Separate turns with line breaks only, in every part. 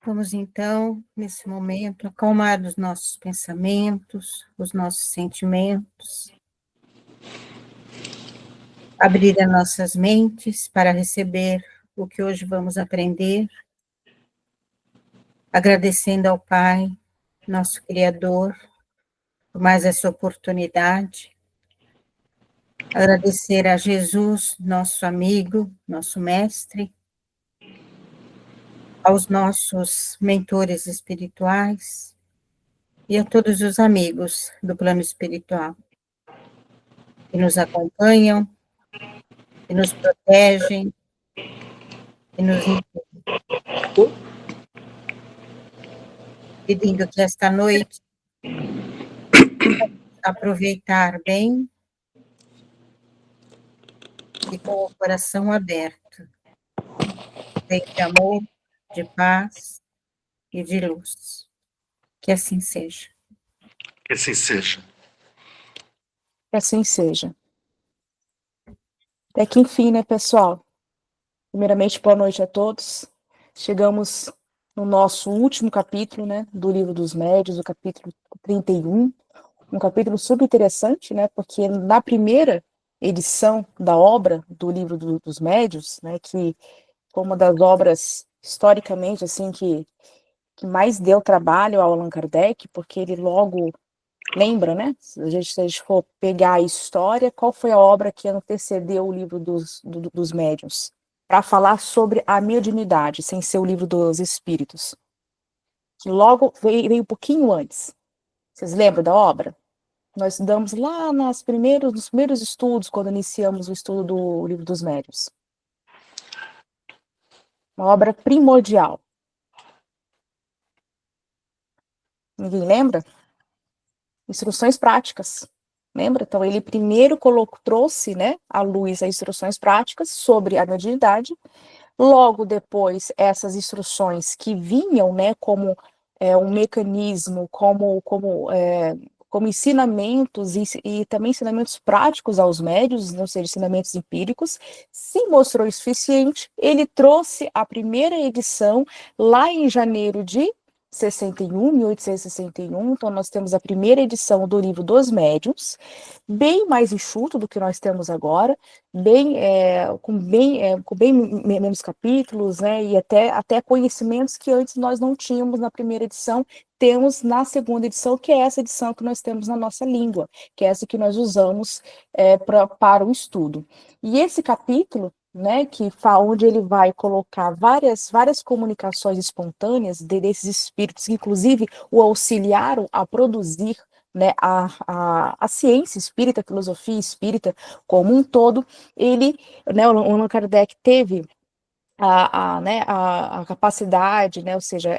Vamos então, nesse momento, acalmar os nossos pensamentos, os nossos sentimentos, abrir as nossas mentes para receber o que hoje vamos aprender, agradecendo ao Pai, nosso Criador, por mais essa oportunidade, agradecer a Jesus, nosso amigo, nosso mestre, aos nossos mentores espirituais e a todos os amigos do plano espiritual que nos acompanham, que nos protegem, que nos pedindo que esta noite aproveitar bem e com o coração aberto, cheio de amor, de paz e de luz. Que assim seja.
Que assim seja.
Que assim seja. Até que enfim, né, pessoal? Primeiramente, boa noite a todos. Chegamos no nosso último capítulo, né, do Livro dos Médiuns, o capítulo 31. Um capítulo super interessante, né, porque na primeira edição da obra do Livro dos Médiuns, né, que foi uma das obras, historicamente, assim, que mais deu trabalho ao Allan Kardec, porque ele logo lembra, né? Se a gente for pegar a história, qual foi a obra que antecedeu o livro dos médiuns? Para falar sobre a mediunidade, sem ser o livro dos espíritos. Que logo veio um pouquinho antes. Vocês lembram da obra? Nós estudamos lá nos primeiros estudos, quando iniciamos o estudo do livro dos médiuns. Uma obra primordial. Ninguém lembra? Instruções práticas. Lembra? Então, ele primeiro trouxe, né, à luz as instruções práticas sobre a mediunidade. Logo depois, essas instruções que vinham, né, como um mecanismo, como ensinamentos e também ensinamentos práticos aos médiuns, ou seja, ensinamentos empíricos, se mostrou insuficiente. Ele trouxe a primeira edição lá em janeiro de 1861, então nós temos a primeira edição do Livro dos Médiuns, bem mais enxuto do que nós temos agora, com bem menos capítulos, né, e até conhecimentos que antes nós não tínhamos na primeira edição, temos na segunda edição, que é essa edição que nós temos na nossa língua, que é essa que nós usamos para o estudo. E esse capítulo, né, onde ele vai colocar várias comunicações espontâneas desses espíritos, que inclusive o auxiliaram a produzir, né, a ciência espírita, a filosofia espírita como um todo. Ele, né, o Allan Kardec teve a capacidade, né, ou seja,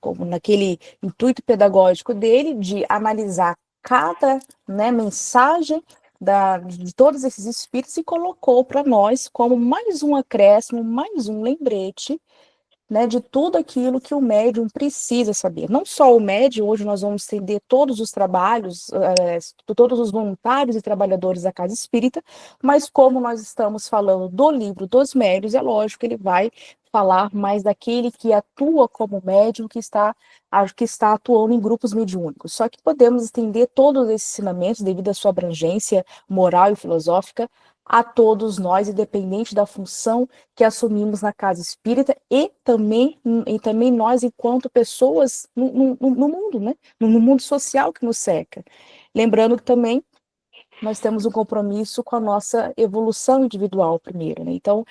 como naquele intuito pedagógico dele de analisar cada, né, mensagem de todos esses espíritos e colocou para nós como mais um acréscimo, mais um lembrete, né, de tudo aquilo que o médium precisa saber. Não só o médium, hoje nós vamos estender todos os trabalhos, todos os voluntários e trabalhadores da Casa Espírita, mas como nós estamos falando do livro dos médiuns, é lógico que ele vai falar mais daquele que atua como médium, que está atuando em grupos mediúnicos. Só que podemos estender todos esses ensinamentos, devido à sua abrangência moral e filosófica, a todos nós, independente da função que assumimos na Casa Espírita e também nós enquanto pessoas no mundo, né? No mundo social que nos cerca. Lembrando que também nós temos um compromisso com a nossa evolução individual primeiro, né? Então,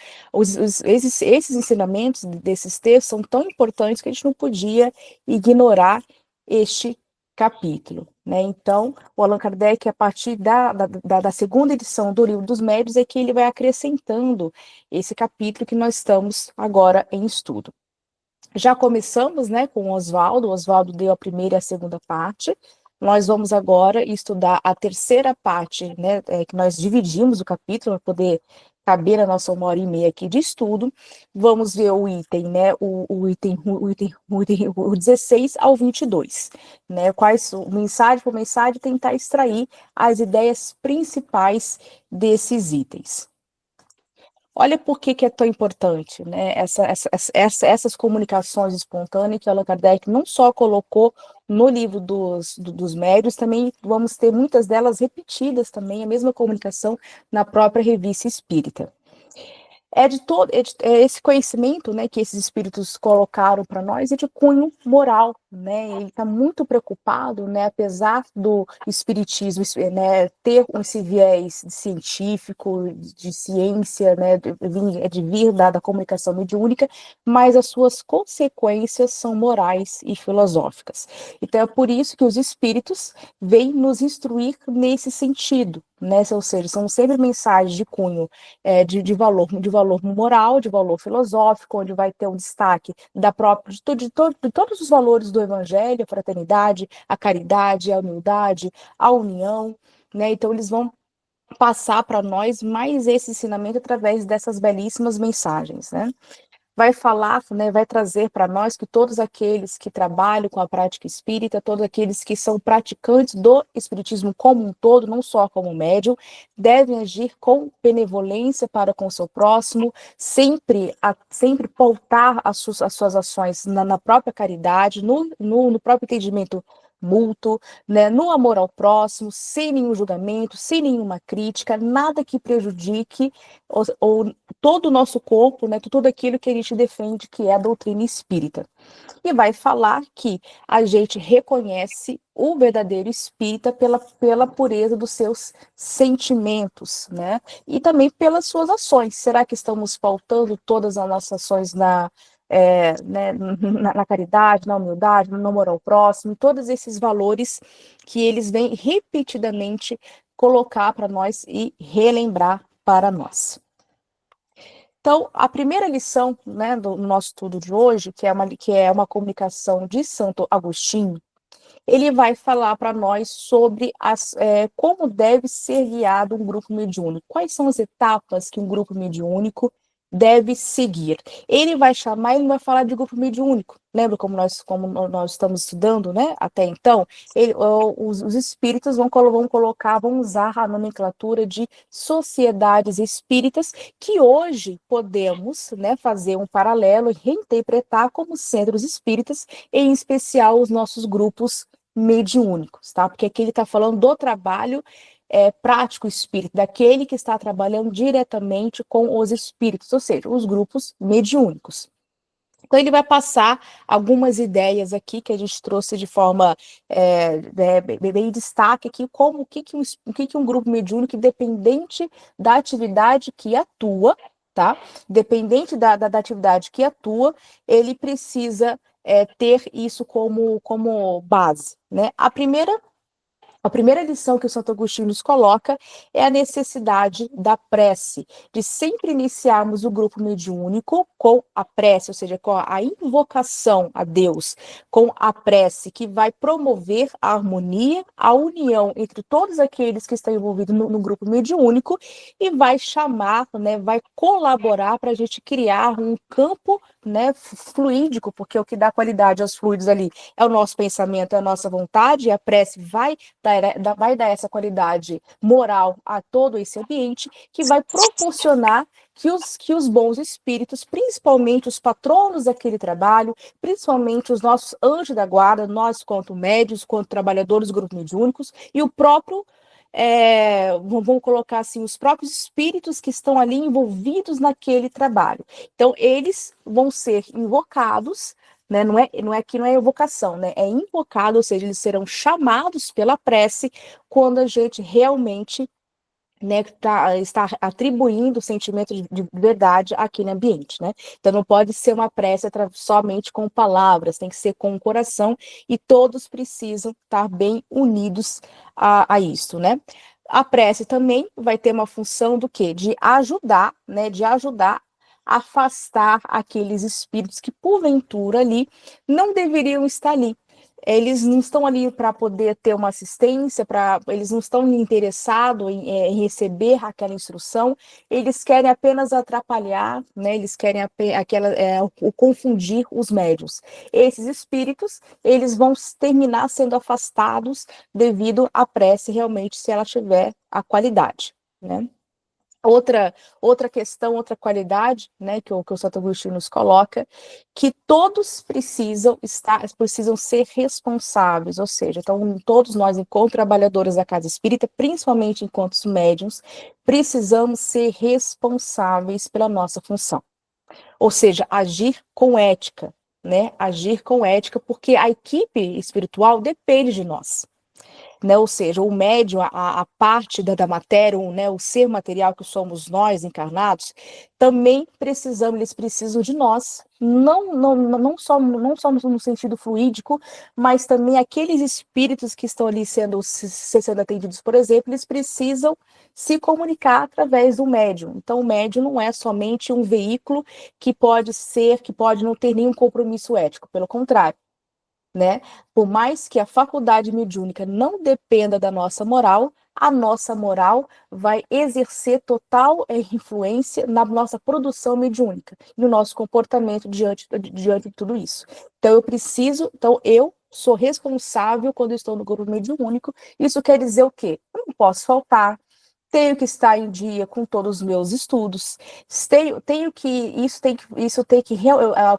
esses ensinamentos desses textos são tão importantes que a gente não podia ignorar este capítulo, né? Então, o Allan Kardec, a partir da segunda edição do Livro dos Médiuns, é que ele vai acrescentando esse capítulo que nós estamos agora em estudo. Já começamos, né, com o Oswaldo deu a primeira e a segunda parte. Nós vamos agora estudar a terceira parte, né, que nós dividimos o capítulo para poder caber a nossa 1h30 aqui de estudo. Vamos ver o item, né, o item 16 ao 22, né, mensagem por mensagem, tentar extrair as ideias principais desses itens. Olha por que é tão importante, né? Essas comunicações espontâneas que Allan Kardec não só colocou no livro dos médiuns, também vamos ter muitas delas repetidas também, a mesma comunicação na própria Revista Espírita. É esse conhecimento, né, que esses espíritos colocaram para nós é de cunho moral, né? Ele está muito preocupado, né, apesar do espiritismo, né, ter esse viés científico, de ciência, né, de vir da comunicação mediúnica, mas as suas consequências são morais e filosóficas. Então é por isso que os espíritos vêm nos instruir nesse sentido, né? Ou seja, são sempre mensagens de cunho de valor moral, de valor filosófico, onde vai ter um destaque de todos os valores do Evangelho, a fraternidade, a caridade, a humildade, a união, né? Então eles vão passar para nós mais esse ensinamento através dessas belíssimas mensagens, né? Vai falar, né, vai trazer para nós que todos aqueles que trabalham com a prática espírita, todos aqueles que são praticantes do espiritismo como um todo, não só como médium, devem agir com benevolência para com o seu próximo, sempre pautar as suas ações na própria caridade, no próprio entendimento mútuo, né, no amor ao próximo, sem nenhum julgamento, sem nenhuma crítica, nada que prejudique ou todo o nosso corpo, né, tudo aquilo que a gente defende, que é a doutrina espírita. E vai falar que a gente reconhece o verdadeiro espírita pela pureza dos seus sentimentos, né? E também pelas suas ações. Será que estamos pautando todas as nossas ações né, na caridade, na humildade, no amor ao próximo, todos esses valores que eles vêm repetidamente colocar para nós e relembrar para nós. Então, a primeira lição, né, do nosso estudo de hoje, que é uma comunicação de Santo Agostinho, ele vai falar para nós sobre como deve ser guiado um grupo mediúnico, quais são as etapas que um grupo mediúnico deve seguir. Ele não vai falar de grupo mediúnico, lembra como nós estamos estudando, né, até então? Os espíritos vão usar a nomenclatura de sociedades espíritas, que hoje podemos, né, fazer um paralelo e reinterpretar como centros espíritas, em especial os nossos grupos mediúnicos, tá? Porque aqui ele está falando do trabalho prático espírita, daquele que está trabalhando diretamente com os espíritos, ou seja, os grupos mediúnicos. Então, ele vai passar algumas ideias aqui que a gente trouxe de forma bem em destaque aqui, como o que um grupo mediúnico, independente da atividade que atua, tá? Dependente da atividade que atua, ele precisa ter isso como base, né? A primeira lição que o Santo Agostinho nos coloca é a necessidade da prece, de sempre iniciarmos o grupo mediúnico com a prece, ou seja, com a invocação a Deus, com a prece que vai promover a harmonia, a união entre todos aqueles que estão envolvidos no grupo mediúnico e vai chamar, né, vai colaborar para a gente criar um campo, né, fluídico, porque o que dá qualidade aos fluidos ali é o nosso pensamento, é a nossa vontade, e a prece vai dar essa qualidade moral a todo esse ambiente, que vai proporcionar que os bons espíritos, principalmente os patronos daquele trabalho, principalmente os nossos anjos da guarda, nós quanto médios, quanto trabalhadores dos grupos mediúnicos, e o próprio vamos colocar assim, os próprios espíritos que estão ali envolvidos naquele trabalho. Então, eles vão ser invocados, né? Não é evocação, né? É invocado, ou seja, eles serão chamados pela prece quando a gente realmente, né, está atribuindo o sentimento de verdade àquele ambiente, né? Então não pode ser uma prece somente com palavras, tem que ser com o coração, e todos precisam estar bem unidos a isso, né? A prece também vai ter uma função do quê? De ajudar, né? De ajudar a afastar aqueles espíritos que porventura ali não deveriam estar ali. Eles não estão ali para poder ter uma assistência, eles não estão interessados em receber aquela instrução, eles querem apenas atrapalhar, né? Eles querem confundir os médiuns. Esses espíritos, eles vão terminar sendo afastados devido à prece, realmente, se ela tiver a qualidade, né? Outra questão, outra qualidade, né, que o Santo Agostinho nos coloca, que todos precisam ser responsáveis, ou seja, então todos nós, enquanto trabalhadores da casa espírita, principalmente enquanto médiuns, precisamos ser responsáveis pela nossa função. Ou seja, agir com ética, né? Agir com ética, porque a equipe espiritual depende de nós. Né, ou seja, o médium, a parte da matéria, né, o ser material que somos nós encarnados, também eles precisam de nós, não só no sentido fluídico, mas também aqueles espíritos que estão ali sendo atendidos, por exemplo, eles precisam se comunicar através do médium. Então, o médium não é somente um veículo que pode não ter nenhum compromisso ético, pelo contrário. Né? Por mais que a faculdade mediúnica não dependa da nossa moral, a nossa moral vai exercer total influência na nossa produção mediúnica, no nosso comportamento diante de tudo isso. Então eu sou responsável quando estou no grupo mediúnico. Isso quer dizer o quê? Eu não posso faltar. Tenho que estar em dia com todos os meus estudos.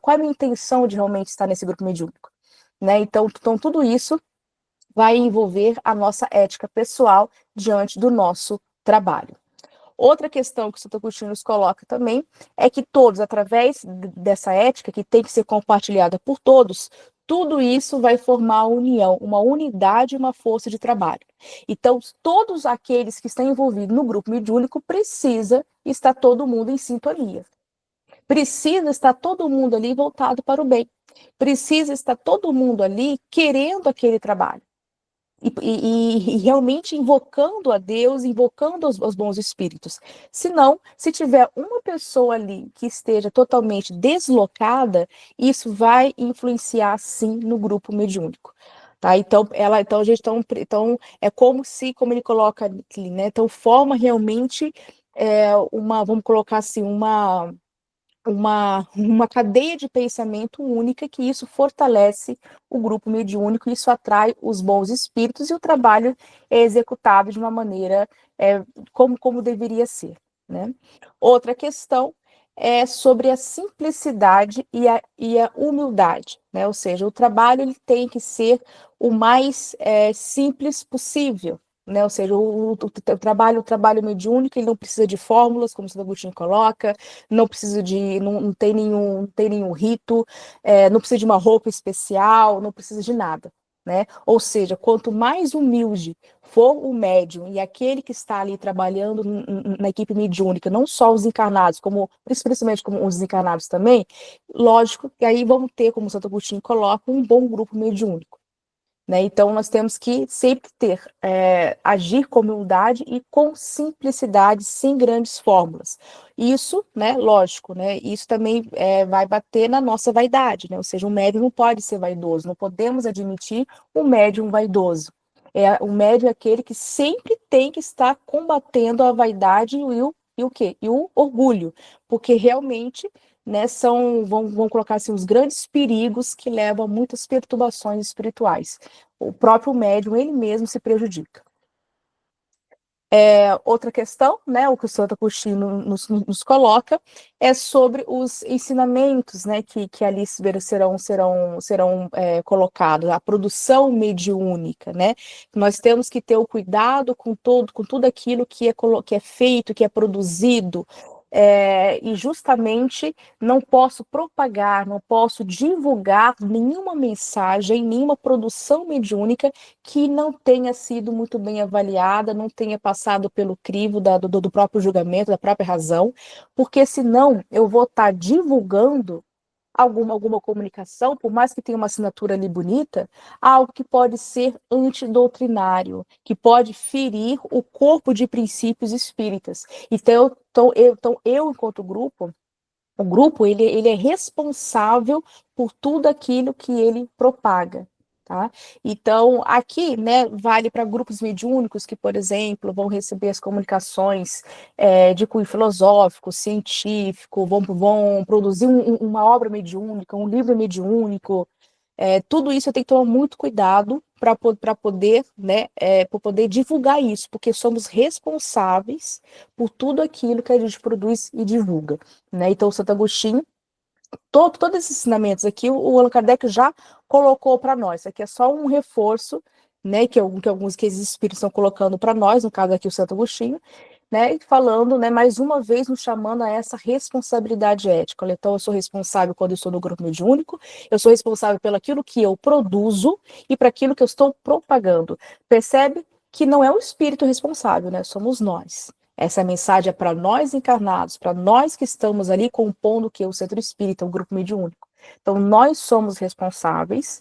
Qual é a minha intenção de realmente estar nesse grupo mediúnico? Né? Então, tudo isso vai envolver a nossa ética pessoal diante do nosso trabalho. Outra questão que o Santo Agostinho nos coloca também é que todos, através dessa ética, que tem que ser compartilhada por todos, tudo isso vai formar a união, uma unidade e uma força de trabalho. Então, todos aqueles que estão envolvidos no grupo mediúnico precisa estar todo mundo em sintonia. Precisa estar todo mundo ali voltado para o bem. Precisa estar todo mundo ali querendo aquele trabalho. E realmente invocando a Deus, invocando os bons espíritos. Senão, se tiver uma pessoa ali que esteja totalmente deslocada, isso vai influenciar, sim, no grupo mediúnico. Tá? Então, é como ele coloca aqui, né? Então, forma realmente vamos colocar assim, uma cadeia de pensamento única, que isso fortalece o grupo mediúnico, isso atrai os bons espíritos e o trabalho é executado de uma maneira como deveria ser. Né? Outra questão é sobre a simplicidade e a humildade, né? Ou seja, o trabalho ele tem que ser o mais simples possível. Né? Ou seja, o trabalho mediúnico ele não precisa de fórmulas, como o Santo Agostinho coloca, não precisa não tem nenhum rito, não precisa de uma roupa especial, não precisa de nada. Né? Ou seja, quanto mais humilde for o médium e aquele que está ali trabalhando na equipe mediúnica, não só os encarnados, principalmente como os desencarnados também, lógico que aí vamos ter, como o Santo Agostinho coloca, um bom grupo mediúnico. Né? Então, nós temos que sempre agir com humildade e com simplicidade, sem grandes fórmulas. Isso, né, lógico, né, isso também vai bater na nossa vaidade, né? Ou seja, um médium não pode ser vaidoso, não podemos admitir um médium vaidoso. O médium é aquele que sempre tem que estar combatendo a vaidade e o quê? E o orgulho, porque realmente, né, vamos colocar assim, os grandes perigos que levam a muitas perturbações espirituais. O próprio médium, ele mesmo se prejudica. Outra questão, né, o que o Santo Agostinho nos coloca, é sobre os ensinamentos, né, que ali serão colocados, a produção mediúnica, né? Nós temos que ter o cuidado com tudo aquilo que é feito, que é produzido, e justamente não posso propagar, não posso divulgar nenhuma mensagem, nenhuma produção mediúnica que não tenha sido muito bem avaliada, não tenha passado pelo crivo do próprio julgamento, da própria razão, porque senão eu vou estar divulgando alguma comunicação, por mais que tenha uma assinatura ali bonita, algo que pode ser antidoutrinário, que pode ferir o corpo de princípios espíritas. Então eu enquanto grupo, o grupo ele é responsável por tudo aquilo que ele propaga. Tá? Então, aqui, né, vale para grupos mediúnicos que, por exemplo, vão receber as comunicações de cunho filosófico, científico, vão produzir uma obra mediúnica, um livro mediúnico, tudo isso eu tenho que tomar muito cuidado para poder, né, para poder divulgar isso, porque somos responsáveis por tudo aquilo que a gente produz e divulga, né? Então, Santo Agostinho, todos esses ensinamentos aqui, o Allan Kardec já colocou para nós. Isso aqui é só um reforço, né, que alguns que esses espíritos estão colocando para nós, no caso aqui o Santo Agostinho, né, falando, né, mais uma vez nos chamando a essa responsabilidade ética. Então, eu sou responsável quando eu estou no grupo mediúnico, eu sou responsável pelo aquilo que eu produzo e para aquilo que eu estou propagando. Percebe que não é o espírito responsável, né? Somos nós. Essa mensagem é para nós encarnados, para nós que estamos ali compondo o que? O centro espírita, o grupo mediúnico. Então, nós somos responsáveis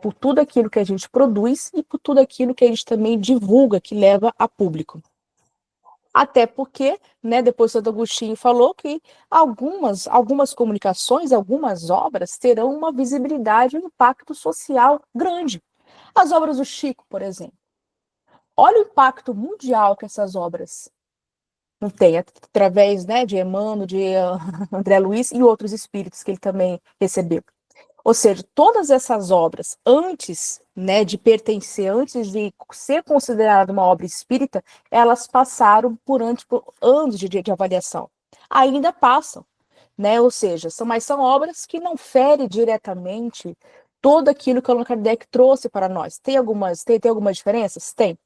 por tudo aquilo que a gente produz e por tudo aquilo que a gente também divulga, que leva a público. Até porque, né, depois o Santo Agostinho falou que algumas comunicações, algumas obras terão uma visibilidade e um impacto social grande. As obras do Chico, por exemplo. Olha o impacto mundial que essas obras não tem, através, né, de Emmanuel, de André Luiz e outros espíritos que ele também recebeu. Ou seja, todas essas obras, antes, né, de pertencer, antes de ser considerada uma obra espírita, elas passaram por anos de avaliação. Ainda passam, né? Ou seja, são obras que não ferem diretamente tudo aquilo que Allan Kardec trouxe para nós. Tem algumas diferenças? Tem.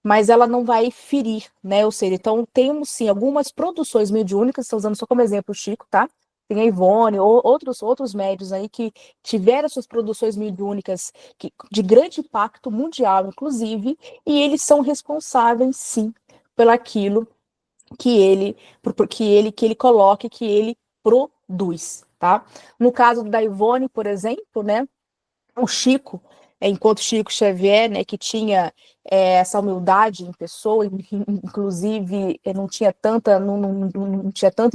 Mas ela não vai ferir, né? Ou seja, então temos sim algumas produções mediúnicas, estou usando só como exemplo o Chico, tá? Tem a Ivone, ou outros médios aí que tiveram suas produções mediúnicas de grande impacto mundial, inclusive, e eles são responsáveis, sim, pelo aquilo que ele coloca, que ele produz, tá? No caso da Ivone, por exemplo, né? O Chico, enquanto Chico Xavier, né, que tinha essa humildade em pessoa, inclusive não tinha tanta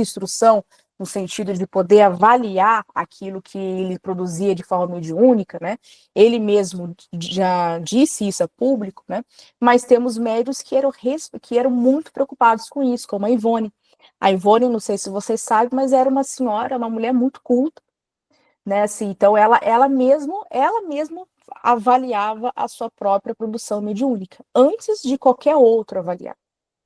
instrução no sentido de poder avaliar aquilo que ele produzia de forma mediúnica, né? Ele mesmo já disse isso a público, né? Mas temos médios que eram muito preocupados com isso, como a Ivone. A Ivone, não sei se vocês sabem, mas era uma senhora, uma mulher muito culta, né? Assim, então ela mesmo avaliava a sua própria produção mediúnica antes de qualquer outro avaliar.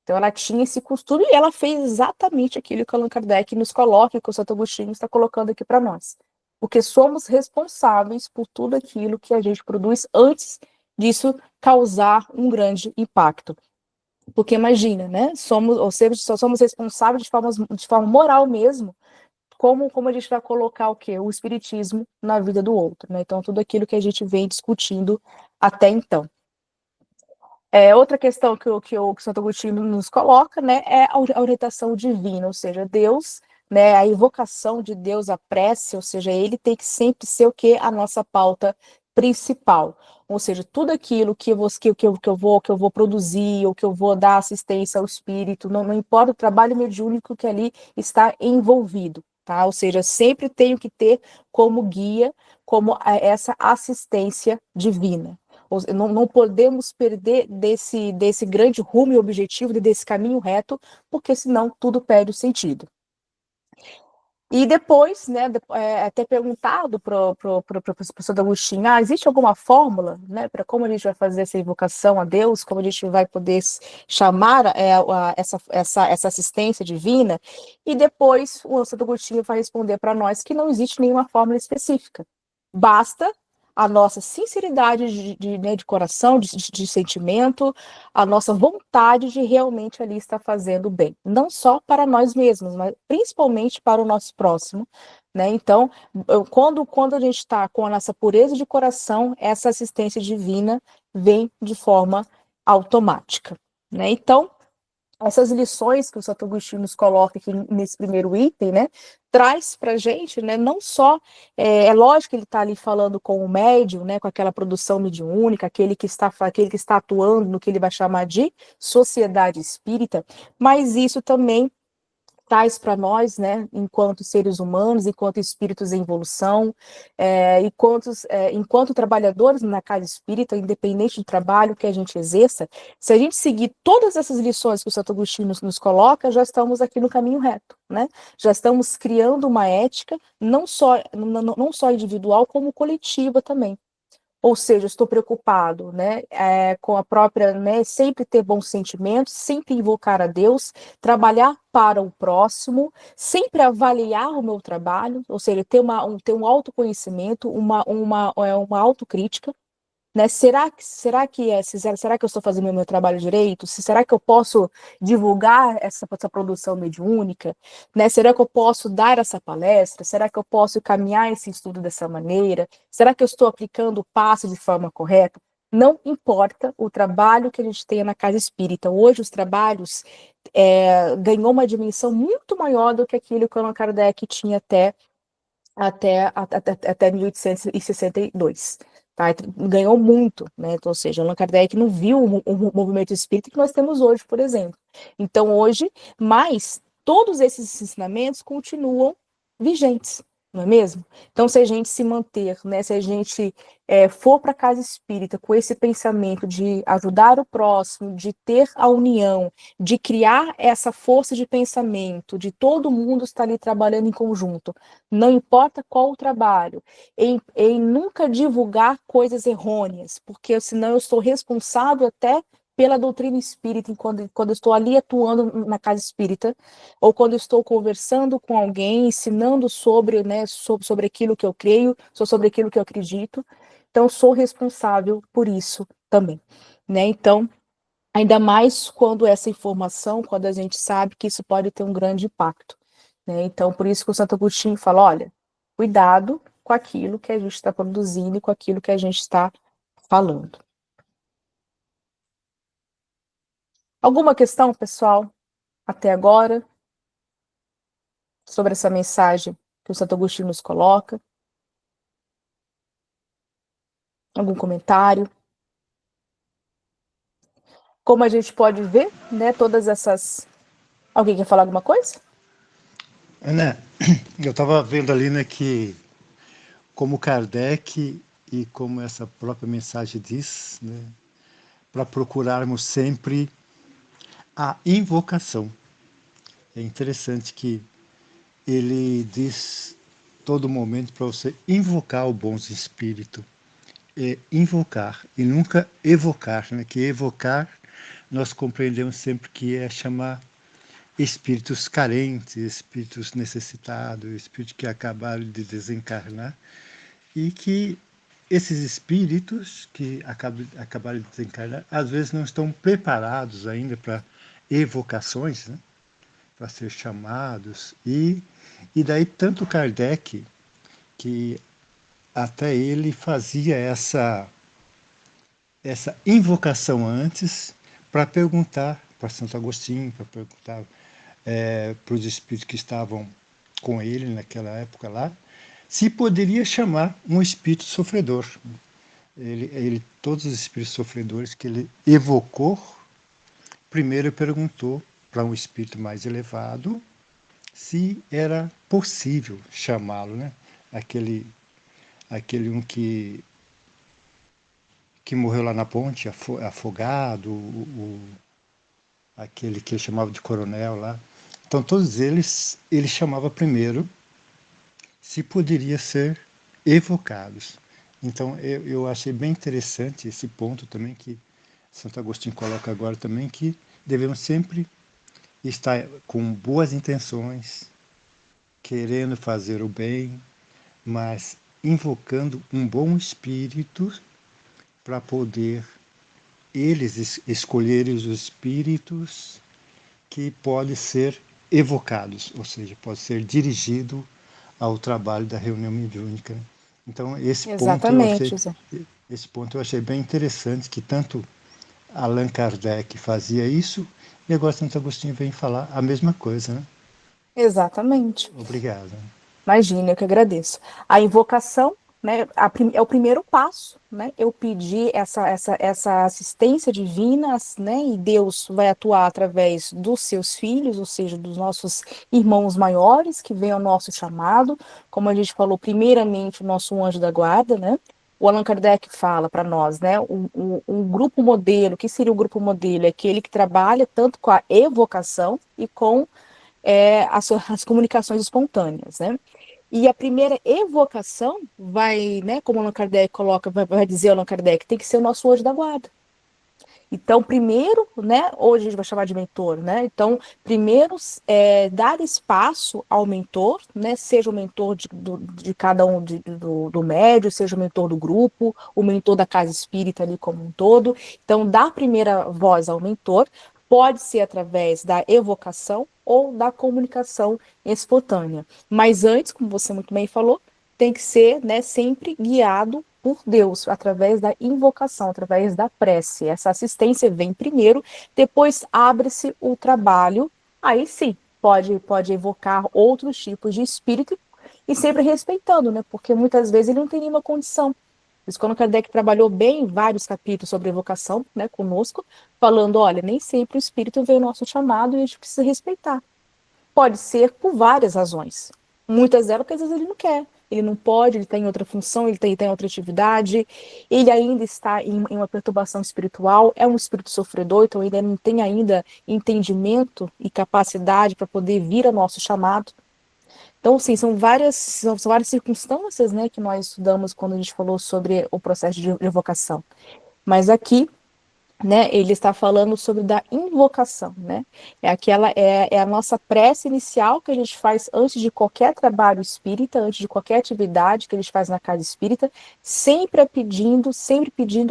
Então ela tinha esse costume e ela fez exatamente aquilo que Allan Kardec nos coloca e que o Santo Agostinho está colocando aqui para nós. Porque somos responsáveis por tudo aquilo que a gente produz antes disso causar um grande impacto. Porque imagina, né? Só somos responsáveis de forma moral mesmo, como a gente vai colocar o quê? O espiritismo na vida do outro, né? Então, tudo aquilo que a gente vem discutindo até então. Outra questão que o Santo Agostinho nos coloca, né, é a orientação divina, ou seja, Deus, né, a invocação de Deus, a prece, ou seja, ele tem que sempre ser o quê? A nossa pauta principal. Ou seja, tudo aquilo que eu vou produzir, ou que eu vou dar assistência ao espírito, não importa o trabalho mediúnico que ali está envolvido. Tá? Ou seja, sempre tenho que ter como guia, como essa assistência divina. Não podemos perder desse grande rumo e objetivo, desse caminho reto, porque senão tudo perde o sentido. E depois, né, até perguntado para o professor Agostinho, existe alguma fórmula, né, para como a gente vai fazer essa invocação a Deus, como a gente vai poder chamar essa assistência divina? E depois o Santo Agostinho vai responder para nós que não existe nenhuma fórmula específica. Basta a nossa sinceridade de coração, de sentimento, a nossa vontade de realmente ali estar fazendo bem. Não só para nós mesmos, mas principalmente para o nosso próximo, né? Então, quando a gente está com a nossa pureza de coração, essa assistência divina vem de forma automática, né? Então, essas lições que o Santo Agostinho nos coloca aqui nesse primeiro item, né, traz para a gente, né, não só, lógico que ele está ali falando com o médium, né, com aquela produção mediúnica, aquele que está atuando no que ele vai chamar de sociedade espírita, mas isso também traz para nós, né, enquanto seres humanos, enquanto espíritos em evolução, enquanto trabalhadores na casa espírita, independente do trabalho que a gente exerça, se a gente seguir todas essas lições que o Santo Agostinho nos coloca, já estamos aqui no caminho reto. né? Já estamos criando uma ética, não só individual, como coletiva também. Ou seja, estou preocupado, né, com a própria, né, sempre ter bons sentimentos, sempre invocar a Deus, trabalhar para o próximo, sempre avaliar o meu trabalho, ou seja, ter um autoconhecimento, uma autocrítica, né? Será que eu estou fazendo o meu trabalho direito? Será que eu posso divulgar essa produção mediúnica? Né? Será que eu posso dar essa palestra? Será que eu posso caminhar esse estudo dessa maneira? Será que eu estou aplicando o passo de forma correta? Não importa o trabalho que a gente tenha na casa espírita. Hoje os trabalhos ganhou uma dimensão muito maior do que aquilo que o Allan Kardec tinha até 1862. Tá? Ganhou muito, né? Então, ou seja, Allan Kardec não viu o movimento espírita que nós temos hoje, por exemplo. Então, hoje, mas todos esses ensinamentos continuam vigentes, não é mesmo? Então, se a gente se manter, né, se a gente for para a casa espírita com esse pensamento de ajudar o próximo, de ter a união, de criar essa força de pensamento, de todo mundo estar ali trabalhando em conjunto, não importa qual o trabalho, em nunca divulgar coisas errôneas, porque senão eu estou responsável até pela doutrina espírita, quando eu estou ali atuando na casa espírita, ou quando eu estou conversando com alguém, ensinando sobre, né, sobre aquilo que eu creio, sobre aquilo que eu acredito, então sou responsável por isso também, né? Então, ainda mais quando essa informação, quando a gente sabe que isso pode ter um grande impacto, né? Então, por isso que o Santo Agostinho fala, olha, cuidado com aquilo que a gente está produzindo e com aquilo que a gente está falando. Alguma questão, pessoal, até agora, sobre essa mensagem que o Santo Agostinho nos coloca? Algum comentário? Como a gente pode ver, né, todas essas... Alguém quer falar alguma coisa?
Né, eu estava vendo ali, né, que como Kardec e como essa própria mensagem diz, né, para procurarmos sempre a invocação. É interessante que ele diz todo momento para você invocar o bom espírito. É invocar e nunca evocar, né? Que evocar nós compreendemos sempre que é chamar espíritos carentes, espíritos necessitados, espíritos que acabaram de desencarnar e que esses espíritos que acabaram de desencarnar às vezes não estão preparados ainda para evocações, né? Para ser chamados e daí tanto Kardec que até ele fazia essa invocação antes para perguntar para Santo Agostinho, para perguntar para os espíritos que estavam com ele naquela época lá, se poderia chamar um espírito sofredor. Todos os espíritos sofredores que ele evocou, primeiro perguntou para um espírito mais elevado se era possível chamá-lo, né? Aquele um que morreu lá na ponte, afogado, aquele que ele chamava de coronel lá. Então, todos eles, ele chamava primeiro se poderia ser evocados. Então, eu achei bem interessante esse ponto também que Santo Agostinho coloca agora também, que devemos sempre estar com boas intenções, querendo fazer o bem, mas invocando um bom espírito para poder eles escolherem os espíritos que podem ser evocados, ou seja, pode ser dirigido ao trabalho da reunião mediúnica. Então,
Exatamente.
Esse ponto eu achei bem interessante, que tanto Allan Kardec fazia isso, e agora Santo Agostinho vem falar a mesma coisa, né?
Exatamente.
Obrigado.
Imagina, eu que agradeço. A invocação, né, é o primeiro passo, né? Eu pedir essa assistência divina, né? E Deus vai atuar através dos seus filhos, ou seja, dos nossos irmãos maiores, que vem ao nosso chamado. Como a gente falou, primeiramente, o nosso anjo da guarda, né? O Allan Kardec fala para nós, né? Um grupo modelo, o que seria o grupo modelo? É aquele que trabalha tanto com a evocação e com as comunicações espontâneas, né? E a primeira evocação vai, né, como Allan Kardec coloca, vai dizer Allan Kardec, tem que ser o nosso anjo da guarda. Então, primeiro, né, hoje a gente vai chamar de mentor, né? Então, primeiro, dar espaço ao mentor, né? Seja o mentor de cada um do médio, seja o mentor do grupo, o mentor da casa espírita ali como um todo. Então, dar a primeira voz ao mentor pode ser através da evocação ou da comunicação espontânea. Mas antes, como você muito bem falou, tem que ser, né, sempre guiado por Deus, através da invocação, através da prece. Essa assistência vem primeiro, depois abre-se o trabalho, aí sim, pode evocar outros tipos de espírito, e sempre respeitando, né? Porque muitas vezes ele não tem nenhuma condição. Por isso, quando Kardec trabalhou bem vários capítulos sobre evocação, né, conosco, falando, olha, nem sempre o espírito vê o nosso chamado e a gente precisa respeitar. Pode ser por várias razões. Muitas delas, porque às vezes ele não quer, ele não pode, ele tem outra função, ele tem outra atividade, ele ainda está em uma perturbação espiritual, é um espírito sofredor, então ele não tem ainda entendimento e capacidade para poder vir ao nosso chamado. Então, sim, são várias circunstâncias, né, que nós estudamos quando a gente falou sobre o processo de evocação. Mas aqui, né, ele está falando sobre da invocação, né? É a nossa prece inicial que a gente faz antes de qualquer trabalho espírita, antes de qualquer atividade que a gente faz na casa espírita, sempre pedindo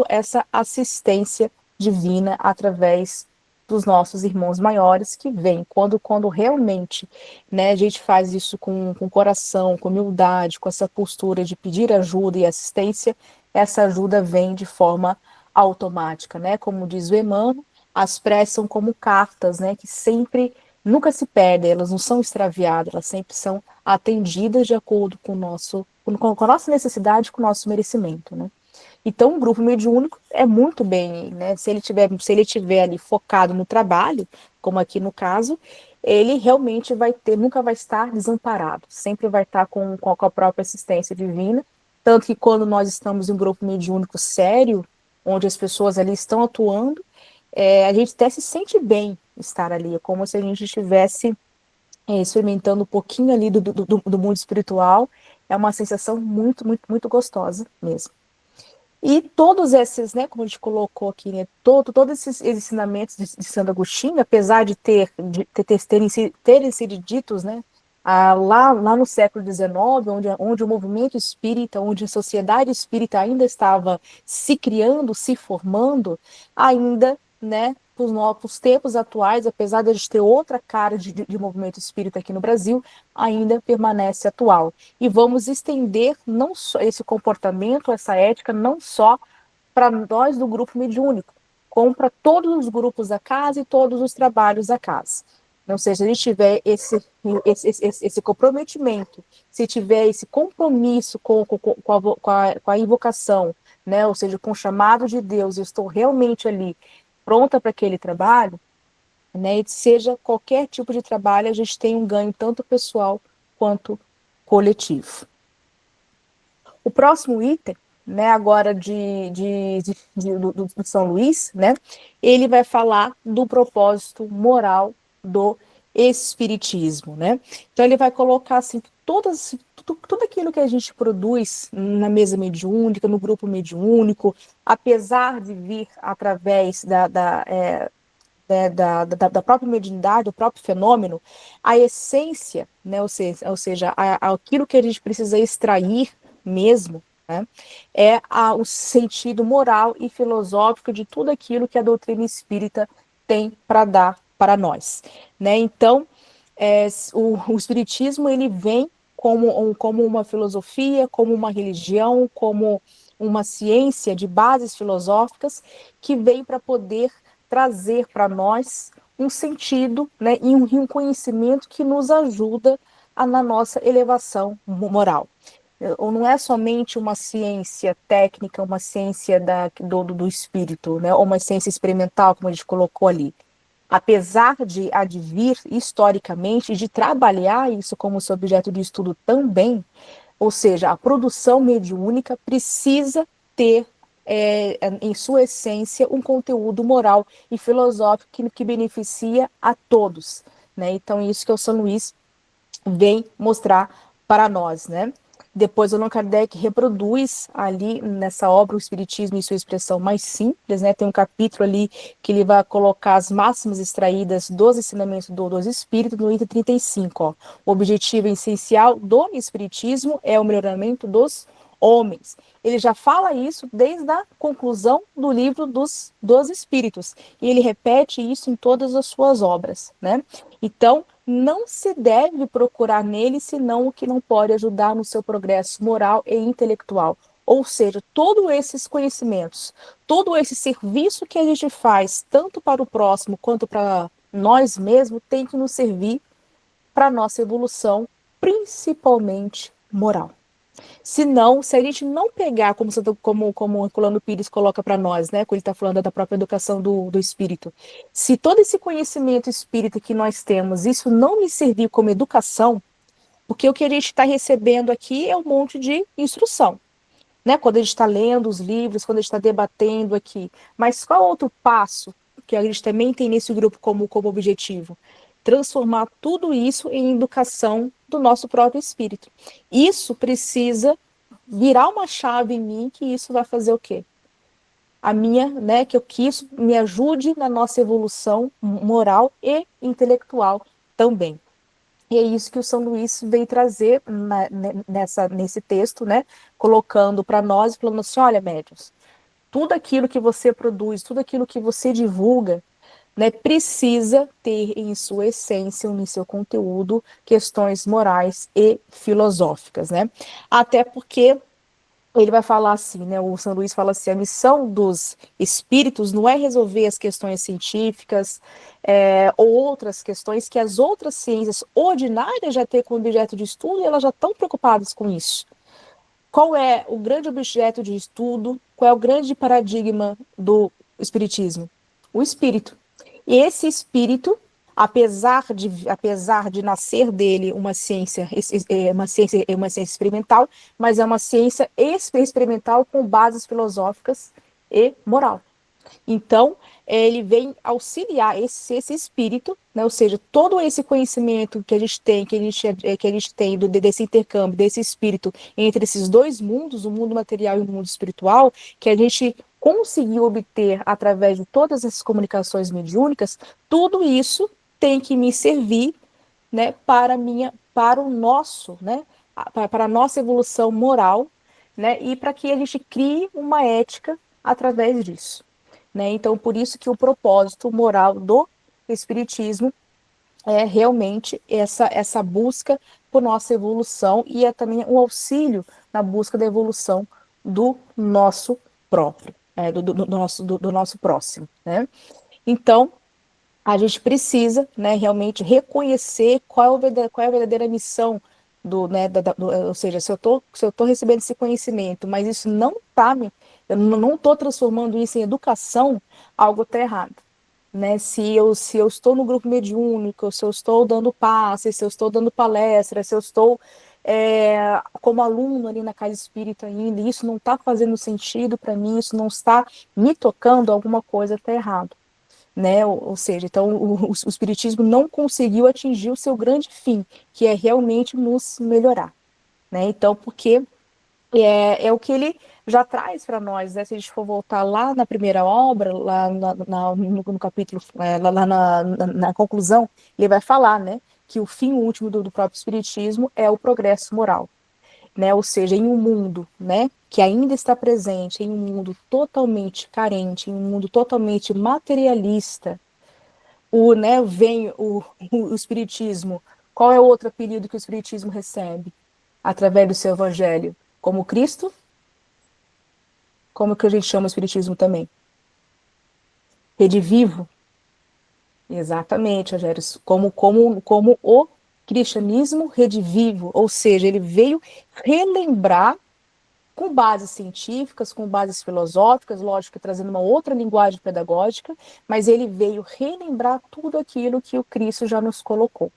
essa assistência divina através dos nossos irmãos maiores que vêm quando realmente, né, a gente faz isso com coração, com humildade, com essa postura de pedir ajuda e assistência, essa ajuda vem de forma automática, né? Como diz o Emmanuel, as preces são como cartas, né? Que sempre, nunca se perdem, elas não são extraviadas, elas sempre são atendidas de acordo com com a nossa necessidade, com o nosso merecimento, né? Então, o grupo mediúnico é muito bem, né? Se ele tiver ali focado no trabalho, como aqui no caso, ele realmente nunca vai estar desamparado, sempre vai estar com a própria assistência divina, tanto que quando nós estamos em um grupo mediúnico sério, onde as pessoas ali estão atuando, a gente até se sente bem estar ali, é como se a gente estivesse experimentando um pouquinho ali do mundo espiritual, é uma sensação muito, muito, muito gostosa mesmo. E todos esses, né, como a gente colocou aqui, né, todos esses ensinamentos de Santo Agostinho, apesar de terem sido ditos, né, lá no século XIX, onde o movimento espírita, onde a sociedade espírita ainda estava se criando, se formando, ainda, né, para os tempos atuais, apesar de a gente ter outra cara de movimento espírita aqui no Brasil, ainda permanece atual. E vamos estender não só esse comportamento, essa ética, não só para nós do grupo mediúnico, como para todos os grupos da casa e todos os trabalhos da casa. Ou seja, se a gente tiver esse comprometimento, se tiver esse compromisso com a invocação, né? Ou seja, com o chamado de Deus, eu estou realmente ali pronta para aquele trabalho, né? E seja qualquer tipo de trabalho, a gente tem um ganho tanto pessoal quanto coletivo. O próximo item, né, agora do São Luís, né, ele vai falar do propósito moral do espiritismo, né? Então ele vai colocar assim tudo aquilo que a gente produz na mesa mediúnica, no grupo mediúnico, apesar de vir através da própria mediunidade, do próprio fenômeno, a essência, né, ou seja, aquilo que a gente precisa extrair mesmo, né, o sentido moral e filosófico de tudo aquilo que a doutrina espírita tem para dar para nós, né? Então, o espiritismo ele vem como uma filosofia, como uma religião, como uma ciência de bases filosóficas que vem para poder trazer para nós um sentido, né, e um conhecimento que nos ajuda na nossa elevação moral. Ou não é somente uma ciência técnica, uma ciência do espírito, né, ou uma ciência experimental, como a gente colocou ali. Apesar de advir historicamente e de trabalhar isso como seu objeto de estudo também, ou seja, a produção mediúnica precisa ter em sua essência um conteúdo moral e filosófico que beneficia a todos, né? Então, isso que o São Luís vem mostrar para nós, né? Depois, Allan Kardec reproduz ali nessa obra o Espiritismo em sua expressão mais simples, né? Tem um capítulo ali que ele vai colocar as máximas extraídas dos ensinamentos dos Espíritos no item 35, ó. O objetivo essencial do Espiritismo é o melhoramento dos homens. Ele já fala isso desde a conclusão do livro dos Espíritos, e ele repete isso em todas as suas obras, né? Então, não se deve procurar nele senão o que não pode ajudar no seu progresso moral e intelectual. Ou seja, todos esses conhecimentos, todo esse serviço que a gente faz, tanto para o próximo quanto para nós mesmos, tem que nos servir para a nossa evolução, principalmente moral. Senão, se a gente não pegar, como o Herculano Pires coloca para nós, né, quando ele está falando da própria educação do espírito, se todo esse conhecimento espírita que nós temos, isso não me servir como educação, porque o que a gente está recebendo aqui é um monte de instrução, né, quando a gente está lendo os livros, quando a gente está debatendo aqui, mas qual outro passo que a gente também tem nesse grupo como objetivo? Transformar tudo isso em educação do nosso próprio espírito. Isso precisa virar uma chave em mim, que isso vai fazer o quê? A minha, né, que isso me ajude na nossa evolução moral e intelectual também. E é isso que o São Luís veio trazer nesse texto, né, colocando para nós, falando assim, olha, médiuns, tudo aquilo que você produz, tudo aquilo que você divulga, né, precisa ter em sua essência, em seu conteúdo, questões morais e filosóficas, né? Até porque ele vai falar assim, né? O São Luís fala assim: a missão dos espíritos não é resolver as questões científicas ou outras questões que as outras ciências ordinárias já têm como objeto de estudo e elas já estão preocupadas com isso. Qual é o grande objeto de estudo? Qual é o grande paradigma do espiritismo? O espírito. E esse espírito, apesar de nascer dele uma ciência experimental, mas é uma ciência experimental com bases filosóficas e moral. Então, ele vem auxiliar esse espírito, né? Ou seja, todo esse conhecimento que a gente tem, desse intercâmbio, desse espírito entre esses dois mundos, o mundo material e o mundo espiritual, que a gente conseguiu obter através de todas essas comunicações mediúnicas, tudo isso tem que me servir, né, para o nosso, né, para a nossa evolução moral, né, e para que a gente crie uma ética através disso. Né? Então, por isso que o propósito moral do Espiritismo é realmente essa busca por nossa evolução e é também um auxílio na busca da evolução do nosso próprio, do nosso próximo. Né? Então, a gente precisa, né, realmente reconhecer qual é a verdadeira missão ou seja, se eu tô recebendo esse conhecimento, mas isso não está eu não estou transformando isso em educação, algo está errado. Né? Se eu estou no grupo mediúnico, se eu estou dando passe, se eu estou dando palestra, se eu estou como aluno ali na casa espírita ainda, e isso não está fazendo sentido para mim, isso não está me tocando, alguma coisa está errado. Né? Ou seja, então o Espiritismo não conseguiu atingir o seu grande fim, que é realmente nos melhorar. Né? Então, porque é o que ele já traz para nós, né? Se a gente for voltar lá na primeira obra, lá no capítulo, lá na conclusão, ele vai falar, né, que o fim último do próprio Espiritismo é o progresso moral, né? Ou seja, em um mundo, né, que ainda está presente, em um mundo totalmente carente, em um mundo totalmente materialista, vem o Espiritismo. Qual é o outro apelido que o Espiritismo recebe através do seu Evangelho? Como Cristo? Como que a gente chama o Espiritismo também? Redivivo? Exatamente, Rogério. Como o cristianismo redivivo, ou seja, ele veio relembrar com bases científicas, com bases filosóficas, lógico que trazendo uma outra linguagem pedagógica, mas ele veio relembrar tudo aquilo que o Cristo já nos colocou.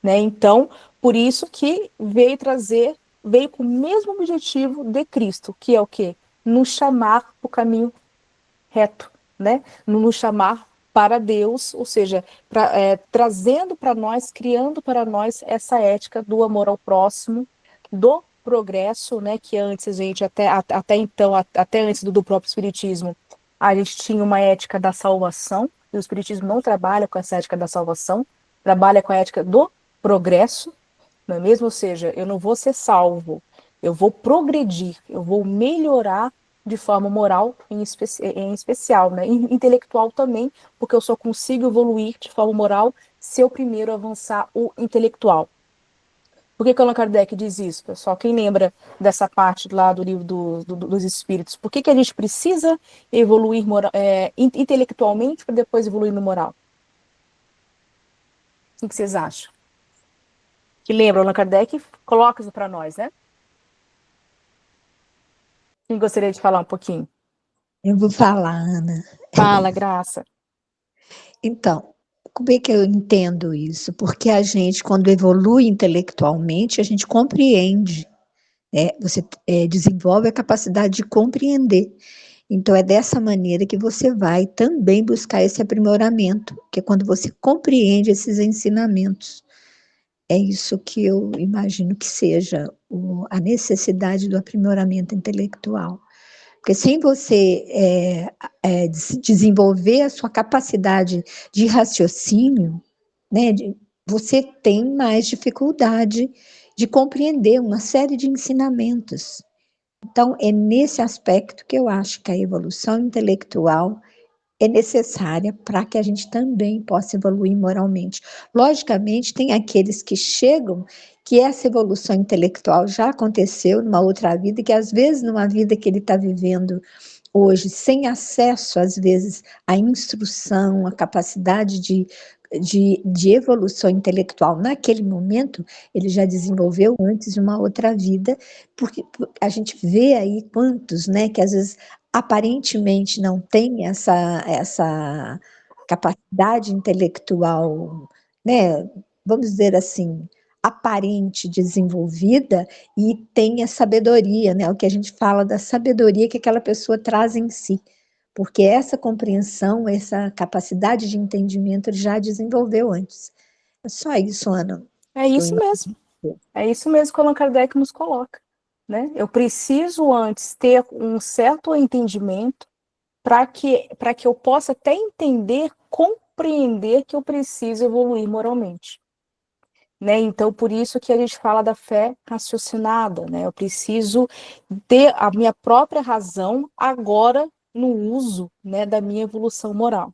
Né? Então, por isso que veio com o mesmo objetivo de Cristo, que é o quê? Nos chamar para o caminho reto, né? Nos chamar para Deus, ou seja, trazendo para nós, criando para nós essa ética do amor ao próximo, do progresso, né, que antes a gente, até então, até antes do próprio Espiritismo, a gente tinha uma ética da salvação, e o Espiritismo não trabalha com essa ética da salvação, trabalha com a ética do progresso, não é mesmo? Ou seja, eu não vou ser salvo, eu vou progredir, eu vou melhorar de forma moral em especial, né? Intelectual também, porque eu só consigo evoluir de forma moral se eu primeiro avançar o intelectual. Por que Allan Kardec diz isso, pessoal? Quem lembra dessa parte lá do livro dos Espíritos? Por que a gente precisa evoluir intelectualmente para depois evoluir no moral? O que vocês acham? Que lembra, Allan Kardec coloca isso para nós, né? Quem gostaria de falar um pouquinho?
Eu vou falar, Ana.
Fala, Graça.
Então, como é que eu entendo isso? Porque a gente, quando evolui intelectualmente, a gente compreende, né? Você desenvolve a capacidade de compreender. Então, é dessa maneira que você vai também buscar esse aprimoramento, que é quando você compreende esses ensinamentos. É isso que eu imagino que seja a necessidade do aprimoramento intelectual. Porque sem você desenvolver a sua capacidade de raciocínio, né, você tem mais dificuldade de compreender uma série de ensinamentos. Então, é nesse aspecto que eu acho que a evolução intelectual é necessária para que a gente também possa evoluir moralmente. Logicamente, tem aqueles que chegam que essa evolução intelectual já aconteceu numa outra vida, que às vezes numa vida que ele está vivendo hoje, sem acesso, às vezes, à instrução, à capacidade de evolução intelectual naquele momento, ele já desenvolveu antes uma outra vida, porque a gente vê aí quantos, né, que às vezes aparentemente não tem essa capacidade intelectual, né, vamos dizer assim, aparente desenvolvida, e tem a sabedoria, né, o que a gente fala da sabedoria que aquela pessoa traz em si, porque essa compreensão, essa capacidade de entendimento ele já desenvolveu antes. É só isso, Ana.
É isso mesmo. É isso mesmo que o Allan Kardec nos coloca, né? Eu preciso antes ter um certo entendimento para que eu possa até entender, compreender que eu preciso evoluir moralmente. Né? Então, por isso que a gente fala da fé raciocinada, né? Eu preciso ter a minha própria razão agora no uso, né, da minha evolução moral.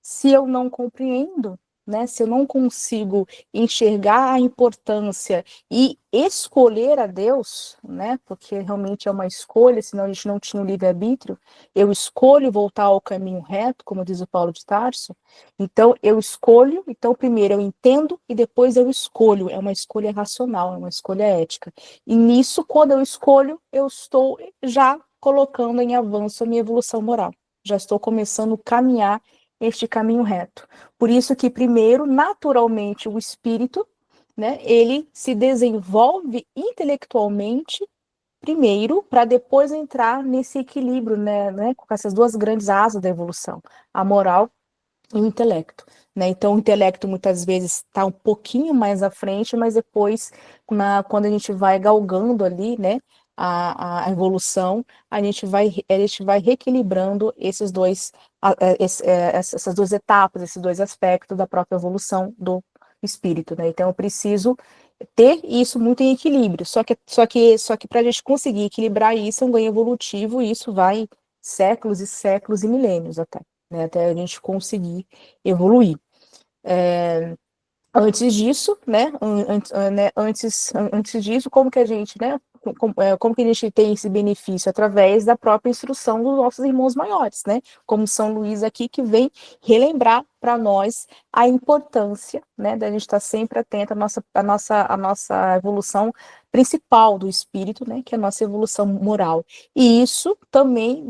Se eu não compreendo, né, se eu não consigo enxergar a importância e escolher a Deus, né, porque realmente é uma escolha, senão a gente não tinha o livre-arbítrio, eu escolho voltar ao caminho reto, como diz o Paulo de Tarso, então eu escolho, então primeiro eu entendo e depois eu escolho, é uma escolha racional, é uma escolha ética. E nisso, quando eu escolho, eu estou já colocando em avanço a minha evolução moral, já estou começando a caminhar este caminho reto. Por isso que primeiro, naturalmente, o espírito, né, ele se desenvolve intelectualmente primeiro, para depois entrar nesse equilíbrio, né, com essas duas grandes asas da evolução, a moral e o intelecto. Né? Então, o intelecto muitas vezes está um pouquinho mais à frente, mas depois, quando a gente vai galgando ali, né, a evolução, a gente vai reequilibrando essas duas etapas, esses dois aspectos da própria evolução do espírito. Né? Então, eu preciso ter isso muito em equilíbrio. Só que para a gente conseguir equilibrar isso, é um ganho evolutivo, e isso vai séculos e séculos e milênios até. Né, até a gente conseguir evoluir. Antes disso, né, antes disso, como que a gente, né, como que a gente tem esse benefício? Através da própria instrução dos nossos irmãos maiores, né, como São Luís aqui, que vem relembrar para nós a importância, né, da gente estar sempre atento à nossa evolução principal do espírito, né, que é a nossa evolução moral. E isso também,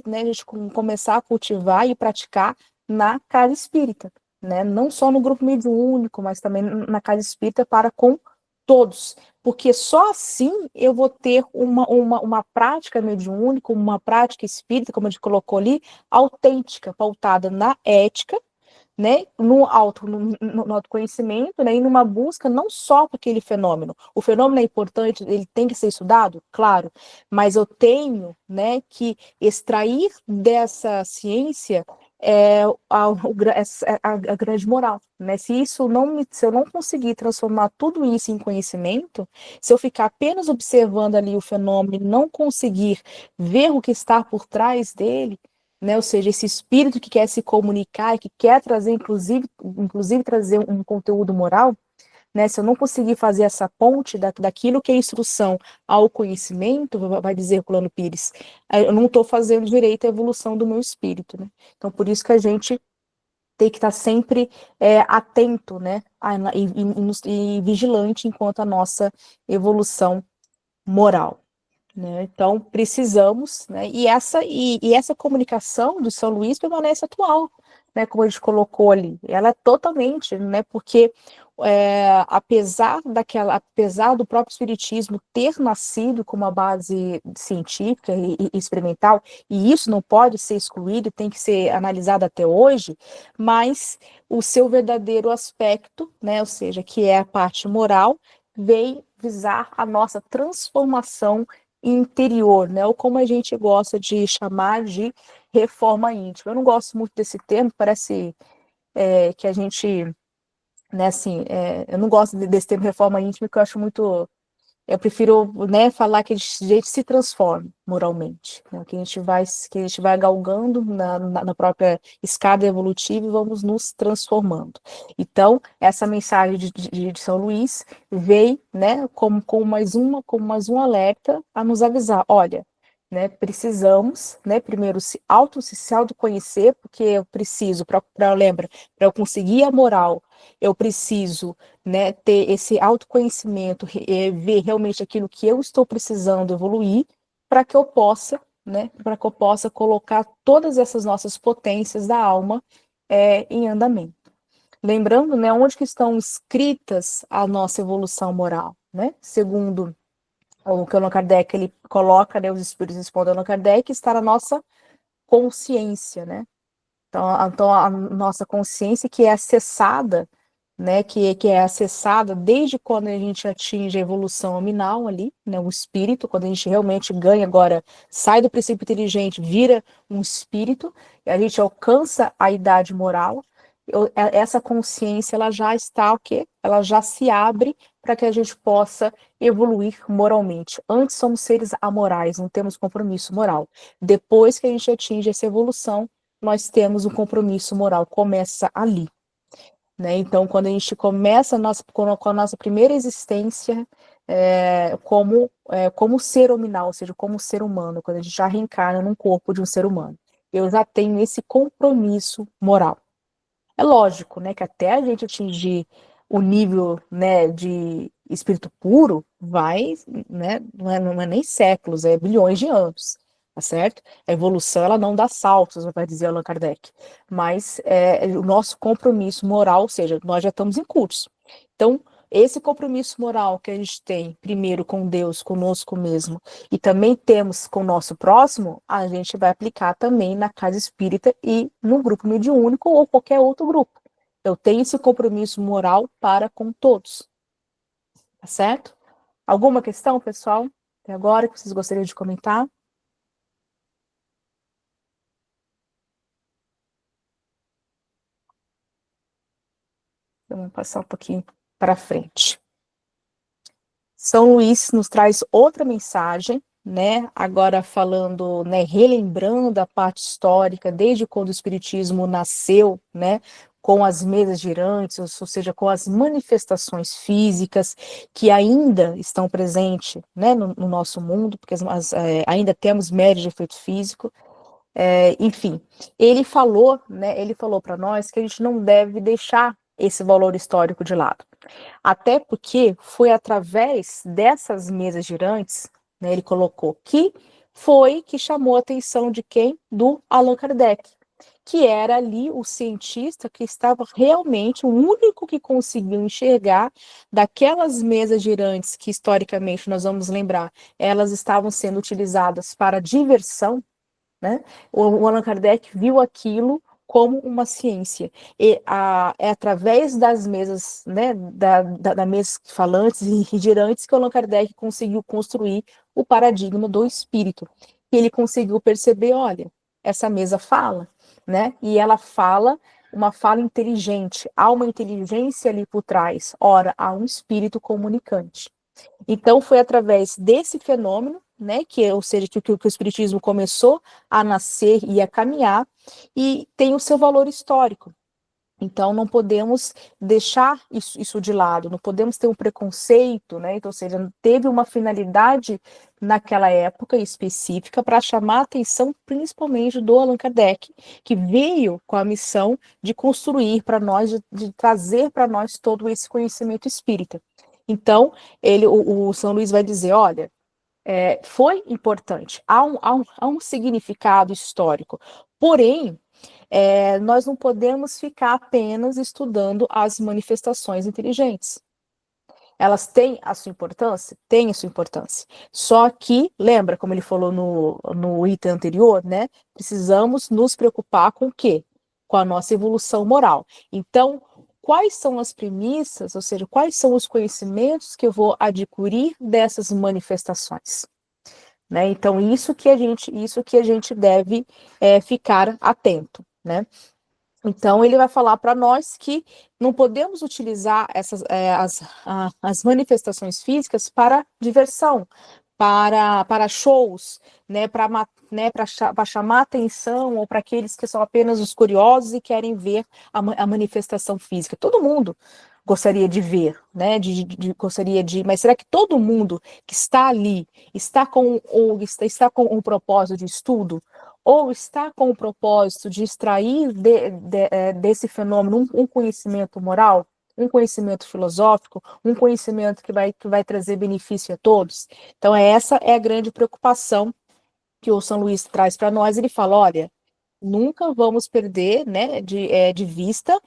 né, a gente começar a cultivar e praticar na casa espírita. Né? Não só no grupo mediúnico, mas também na casa espírita para com todos, porque só assim eu vou ter uma prática mediúnica, uma prática espírita, como a gente colocou ali, autêntica, pautada na ética, né, no autoconhecimento, né, e numa busca não só para aquele fenômeno. O fenômeno é importante, ele tem que ser estudado, claro, mas eu tenho, né, que extrair dessa ciência a grande moral, né? Se eu não conseguir transformar tudo isso em conhecimento, se eu ficar apenas observando ali o fenômeno e não conseguir ver o que está por trás dele, né? Ou seja, esse espírito que quer se comunicar e que quer trazer, inclusive trazer um conteúdo moral, né? Se eu não conseguir fazer essa ponte daquilo que é instrução ao conhecimento, vai dizer Plano Pires, eu não estou fazendo direito à evolução do meu espírito, né? Então, por isso que a gente tem que estar sempre atento, né? E vigilante enquanto a nossa evolução moral. Né? Então, precisamos, né? E essa comunicação do São Luís permanece atual, né? Como a gente colocou ali, ela é totalmente, né? Porque apesar do próprio Espiritismo ter nascido com uma base científica e experimental, e isso não pode ser excluído, tem que ser analisado até hoje, mas o seu verdadeiro aspecto, né? Ou seja, que é a parte moral, vem visar a nossa transformação interior, né? Ou como a gente gosta de chamar de reforma íntima. Eu não gosto muito desse termo, parece que a gente, né, assim, eu não gosto desse termo reforma íntima, porque eu acho muito. Eu prefiro, né, falar que a gente se transforma moralmente, né? Que a gente vai galgando na própria escada evolutiva e vamos nos transformando. Então, essa mensagem de São Luís veio, né, como mais um alerta a nos avisar, olha, né, precisamos, né, primeiro se autoconhecer, porque eu preciso, lembra, para eu conseguir a moral, eu preciso, né, ter esse autoconhecimento, ver realmente aquilo que eu estou precisando evoluir, para que eu possa, né, para que eu possa colocar todas essas nossas potências da alma em andamento. Lembrando, né, onde que estão escritas a nossa evolução moral, né? Segundo o que Allan Kardec ele coloca, né, os espíritos respondem a Allan Kardec, está na nossa consciência, né? Então a nossa consciência que é acessada, né, que é acessada desde quando a gente atinge a evolução nominal ali, né, o espírito, quando a gente realmente ganha agora, sai do princípio inteligente, vira um espírito, e a gente alcança a idade moral, essa consciência, ela já está o quê? Ela já se abre para que a gente possa evoluir moralmente. Antes somos seres amorais, não temos compromisso moral. Depois que a gente atinge essa evolução, nós temos um compromisso moral, começa ali. Né? Então, quando a gente começa com a nossa primeira existência como ser hominal, ou seja, como ser humano, quando a gente já reencarna num corpo de um ser humano, eu já tenho esse compromisso moral. É lógico, né, que até a gente atingir o nível, né, de espírito puro, vai, né, não é nem séculos, é bilhões de anos, tá certo? A evolução, ela não dá saltos, vai dizer Allan Kardec, mas o nosso compromisso moral, ou seja, nós já estamos em curso. Então, esse compromisso moral que a gente tem, primeiro com Deus, conosco mesmo, e também temos com o nosso próximo, a gente vai aplicar também na casa espírita e no grupo mediúnico ou qualquer outro grupo. Eu tenho esse compromisso moral para com todos. Tá certo? Alguma questão, pessoal? Até agora que vocês gostariam de comentar? Vamos passar um pouquinho para frente. São Luís nos traz outra mensagem, né? Agora falando, né, relembrando a parte histórica, desde quando o Espiritismo nasceu, né? Com as mesas girantes, ou seja, com as manifestações físicas que ainda estão presentes, né, no nosso mundo, porque ainda temos médios de efeito físico. Enfim, ele falou, né? Ele falou para nós que a gente não deve deixar esse valor histórico de lado. Até porque foi através dessas mesas girantes, né, ele colocou que chamou a atenção de quem? Do Allan Kardec, que era ali o cientista que estava realmente o único que conseguiu enxergar daquelas mesas girantes que, historicamente, nós vamos lembrar, elas estavam sendo utilizadas para diversão, né? O Allan Kardec viu aquilo como uma ciência. E é através das mesas, né, da mesa falantes e girantes que o Allan Kardec conseguiu construir o paradigma do espírito. E ele conseguiu perceber, olha, essa mesa fala, né, e ela fala uma fala inteligente, há uma inteligência ali por trás, ora, há um espírito comunicante. Então, foi através desse fenômeno, né, ou seja, que o espiritismo começou a nascer e a caminhar, e tem o seu valor histórico. Então, não podemos deixar isso de lado, não podemos ter um preconceito, né? Então, ou seja, teve uma finalidade naquela época específica para chamar a atenção, principalmente do Allan Kardec, que veio com a missão de construir para nós, de trazer para nós todo esse conhecimento espírita. Então, o São Luís vai dizer, olha, foi importante, há um significado histórico, porém, nós não podemos ficar apenas estudando as manifestações inteligentes. Elas têm a sua importância? Têm a sua importância. Só que, lembra, como ele falou no item anterior, né? Precisamos nos preocupar com o quê? Com a nossa evolução moral. Então, quais são as premissas, ou seja, quais são os conhecimentos que eu vou adquirir dessas manifestações? Né? Então, isso que a gente deve ficar atento, né? Então, ele vai falar para nós que não podemos utilizar as manifestações físicas para diversão, para shows, né, para chamar atenção, ou para aqueles que são apenas os curiosos e querem ver a manifestação física. Todo mundo gostaria de ver, né, mas será que todo mundo que está ali está com um propósito de estudo? Ou está com o propósito de extrair desse fenômeno um conhecimento moral, um conhecimento filosófico, um conhecimento que vai trazer benefício a todos? Então, essa é a grande preocupação que o São Luís traz para nós. Ele fala, olha, nunca vamos perder, né, de vista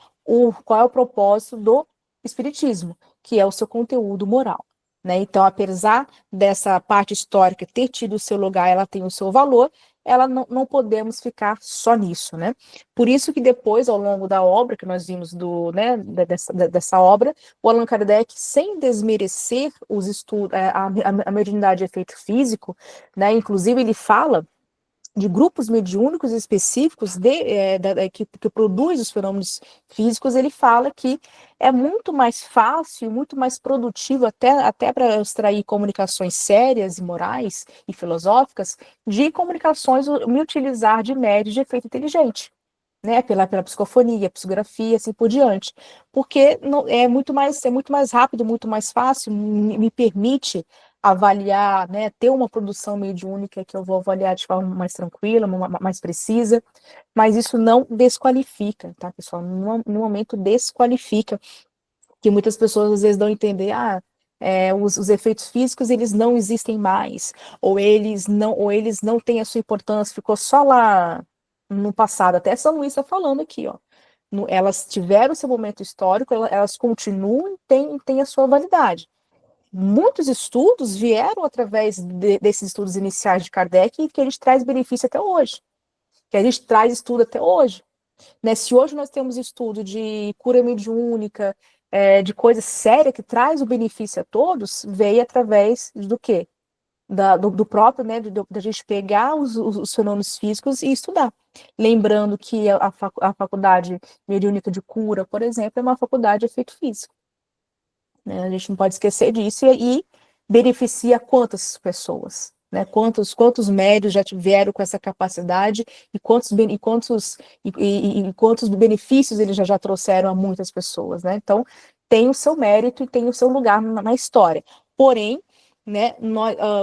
qual é o propósito do Espiritismo, que é o seu conteúdo moral. Né? Então, apesar dessa parte histórica ter tido o seu lugar, ela tem o seu valor, ela não podemos ficar só nisso, né? Por isso que depois, ao longo da obra, que nós vimos dessa obra, o Allan Kardec, sem desmerecer os estudos, a mediunidade de efeito físico, né? Inclusive ele fala de grupos mediúnicos específicos que produz os fenômenos físicos, ele fala que é muito mais fácil, muito mais produtivo, até para extrair comunicações sérias e morais e filosóficas, de comunicações, me utilizar de médios de efeito inteligente. Né, pela psicofonia, psicografia, assim por diante, porque é muito mais rápido, muito mais fácil, me permite avaliar, né, ter uma produção mediúnica que eu vou avaliar de forma mais tranquila, mais precisa, mas isso não desqualifica, tá, pessoal? No momento desqualifica, que muitas pessoas às vezes dão a entender, os efeitos físicos eles não existem mais, ou eles não têm a sua importância, ficou só lá no passado. Até São Luís está falando aqui, ó. Elas tiveram seu momento histórico, elas continuam e têm a sua validade. Muitos estudos vieram através desses estudos iniciais de Kardec, que a gente traz benefício até hoje, que a gente traz estudo até hoje. Né? Se hoje nós temos estudo de cura mediúnica, de coisa séria que traz o benefício a todos, veio através do quê? Do próprio, né, da gente pegar os fenômenos físicos e estudar. Lembrando que a faculdade mediúnica de cura, por exemplo, é uma faculdade de efeito físico. Né? A gente não pode esquecer disso, e beneficia quantas pessoas? Né? Quantos médios já tiveram com essa capacidade e quantos benefícios eles já trouxeram a muitas pessoas, né? Então, tem o seu mérito e tem o seu lugar na história. Porém, né,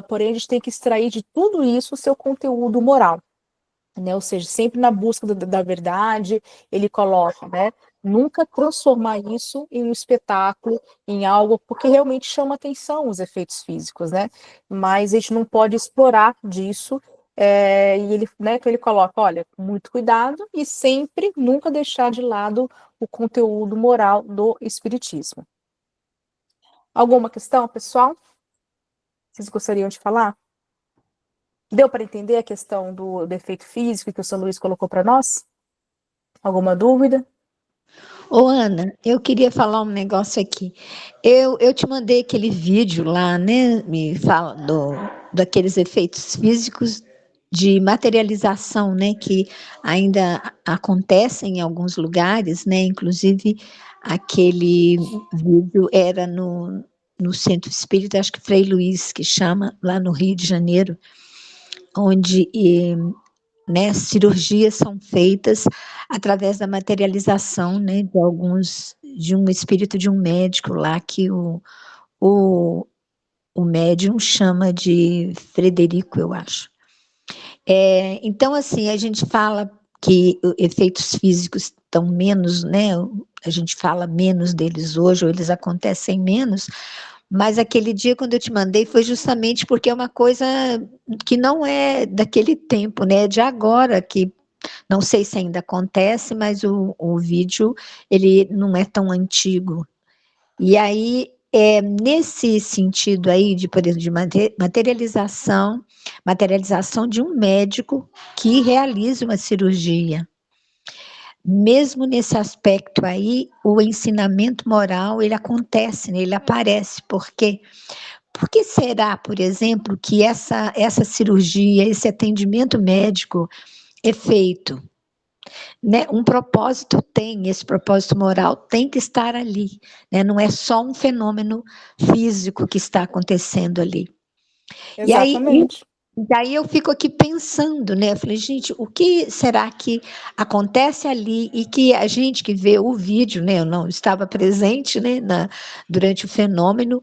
porém, a gente tem que extrair de tudo isso o seu conteúdo moral. Né? Ou seja, sempre na busca da verdade, ele coloca, né? Nunca transformar isso em um espetáculo, em algo, porque realmente chama atenção os efeitos físicos, né? Mas a gente não pode explorar disso, e ele, né, que ele coloca, olha, muito cuidado e sempre, nunca deixar de lado o conteúdo moral do espiritismo. Alguma questão, pessoal? Vocês gostariam de falar? Deu para entender a questão do efeito físico que o São Luís colocou para nós? Alguma dúvida?
Ô, Ana, eu queria falar um negócio aqui. Eu te mandei aquele vídeo lá, né? Me fala daqueles efeitos físicos de materialização, né? Que ainda acontecem em alguns lugares, né? Inclusive, aquele vídeo era no Centro Espírita, acho que Frei Luiz, que chama, lá no Rio de Janeiro, onde né, cirurgias são feitas através da materialização, né, de um espírito de um médico lá que o, o médium chama de Frederico, eu acho. Então, assim, a gente fala que efeitos físicos estão menos, né, a gente fala menos deles hoje, ou eles acontecem menos, mas aquele dia, quando eu te mandei, foi justamente porque é uma coisa que não é daquele tempo, né, é de agora, que não sei se ainda acontece, mas o vídeo, ele não é tão antigo. E aí, nesse sentido aí, por exemplo, de materialização de um médico que realiza uma cirurgia. Mesmo nesse aspecto aí, o ensinamento moral, ele acontece, né? Ele aparece, porque por que será, por exemplo, que essa cirurgia, esse atendimento médico é feito? Né, um propósito tem, esse propósito moral tem que estar ali, né, não é só um fenômeno físico que está acontecendo ali.
Exatamente.
E aí eu fico aqui pensando, né, eu falei, gente, o que será que acontece ali e que a gente que vê o vídeo, né, eu não estava presente, né, durante o fenômeno,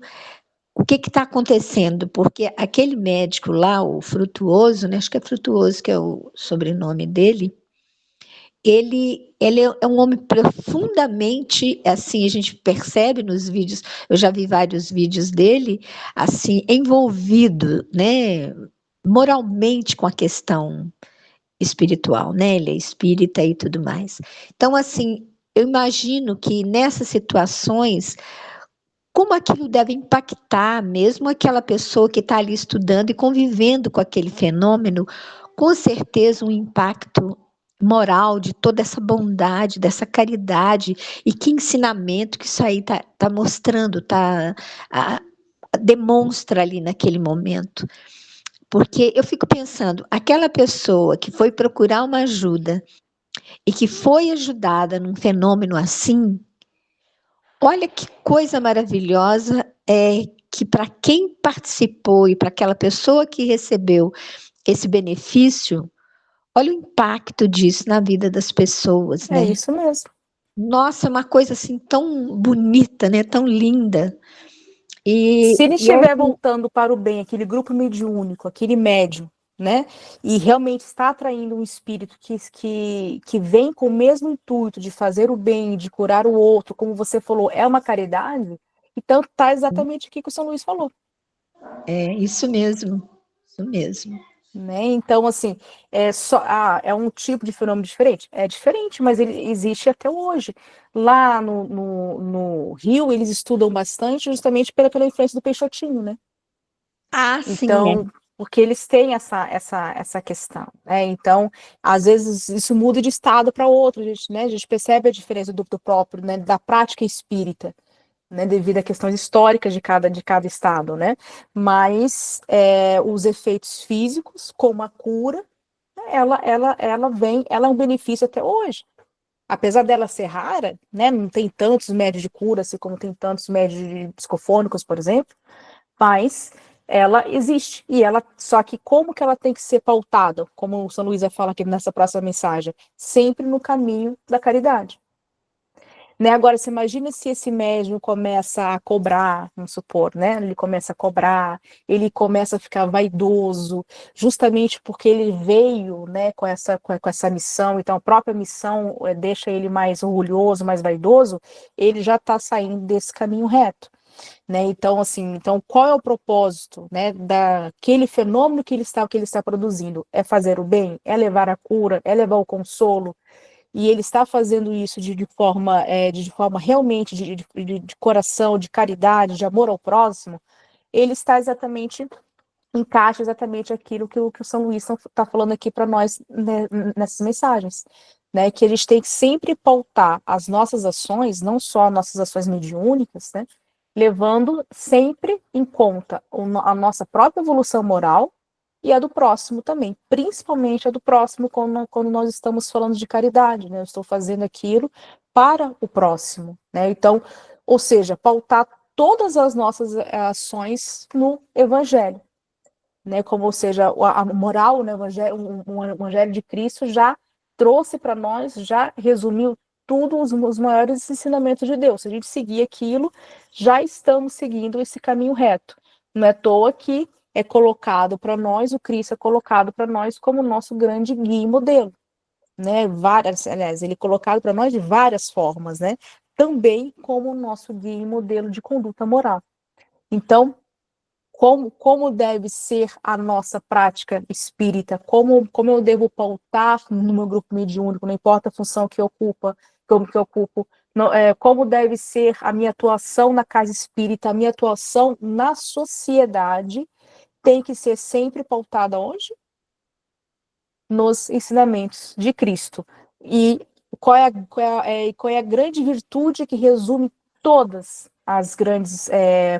o que está acontecendo? Porque aquele médico lá, o Frutuoso, né, acho que é Frutuoso que é o sobrenome dele, ele é um homem profundamente, assim, a gente percebe nos vídeos, eu já vi vários vídeos dele, assim, envolvido, né, moralmente com a questão espiritual, né, ele é espírita e tudo mais. Então, assim, eu imagino que nessas situações, como aquilo deve impactar mesmo aquela pessoa que está ali estudando e convivendo com aquele fenômeno, com certeza um impacto moral de toda essa bondade, dessa caridade, e que ensinamento que isso aí está mostrando, demonstra ali naquele momento. Porque eu fico pensando, aquela pessoa que foi procurar uma ajuda e que foi ajudada num fenômeno assim, olha que coisa maravilhosa que para quem participou e para aquela pessoa que recebeu esse benefício, olha o impacto disso na vida das pessoas,
É
né?
isso mesmo.
Nossa, é uma coisa assim tão bonita, né? Tão linda.
Se ele
E
estiver voltando para o bem, aquele grupo mediúnico, aquele médium, né? E realmente está atraindo um espírito que vem com o mesmo intuito de fazer o bem, de curar o outro, como você falou, é uma caridade, então está exatamente aqui que o São Luís falou.
é isso mesmo, isso mesmo.
Né? Então, assim, é um tipo de fenômeno diferente? É diferente, mas ele existe até hoje. Lá no Rio, eles estudam bastante justamente pela influência do Peixotinho, né?
Ah, sim,
Então, porque eles têm essa questão, né? Então, às vezes isso muda de estado para outro, né? A gente percebe a diferença do próprio, né? Da prática espírita, né, devido a questões históricas de cada estado, né? Mas os efeitos físicos, como a cura, ela é um benefício até hoje. Apesar dela ser rara, né? Não tem tantos médios de cura, assim como tem tantos médios de psicofônicos, por exemplo, mas ela existe. E ela, só que como que ela tem que ser pautada, como o São Luís vai falar aqui nessa próxima mensagem, sempre no caminho da caridade. Né? Agora, você imagina se esse médium começa a cobrar, vamos supor, né? Ele começa a cobrar, ele começa a ficar vaidoso, justamente porque ele veio, né, com essa missão, então a própria missão deixa ele mais orgulhoso, mais vaidoso, ele já está saindo desse caminho reto. Né? Então, assim, então qual é o propósito, né, daquele fenômeno que ele está produzindo? É fazer o bem? É levar a cura? É levar o consolo? E ele está fazendo isso de forma realmente de coração, de caridade, de amor ao próximo, ele está exatamente, encaixa exatamente aquilo que o São Luís está falando aqui para nós, né, nessas mensagens. né, que a gente tem que sempre pautar as nossas ações, não só nossas ações mediúnicas, né, levando sempre em conta a nossa própria evolução moral e a do próximo também, principalmente a do próximo quando nós estamos falando de caridade, né, eu estou fazendo aquilo para o próximo, né, então, ou seja, pautar todas as nossas ações no Evangelho, né, como, ou seja, a moral, né, o Evangelho de Cristo já trouxe para nós, já resumiu tudo os maiores ensinamentos de Deus. Se a gente seguir aquilo, já estamos seguindo esse caminho reto. Não é à toa que é colocado para nós, o Cristo é colocado para nós como nosso grande guia e modelo, né? Aliás, ele é colocado para nós de várias formas, né? Também como nosso guia e modelo de conduta moral. Então, como deve ser a nossa prática espírita, como eu devo pautar no meu grupo mediúnico, não importa a função que eu ocupo, como deve ser a minha atuação na casa espírita, a minha atuação na sociedade, tem que ser sempre pautada onde? Nos ensinamentos de Cristo. E qual é a grande virtude que resume todas as grandes.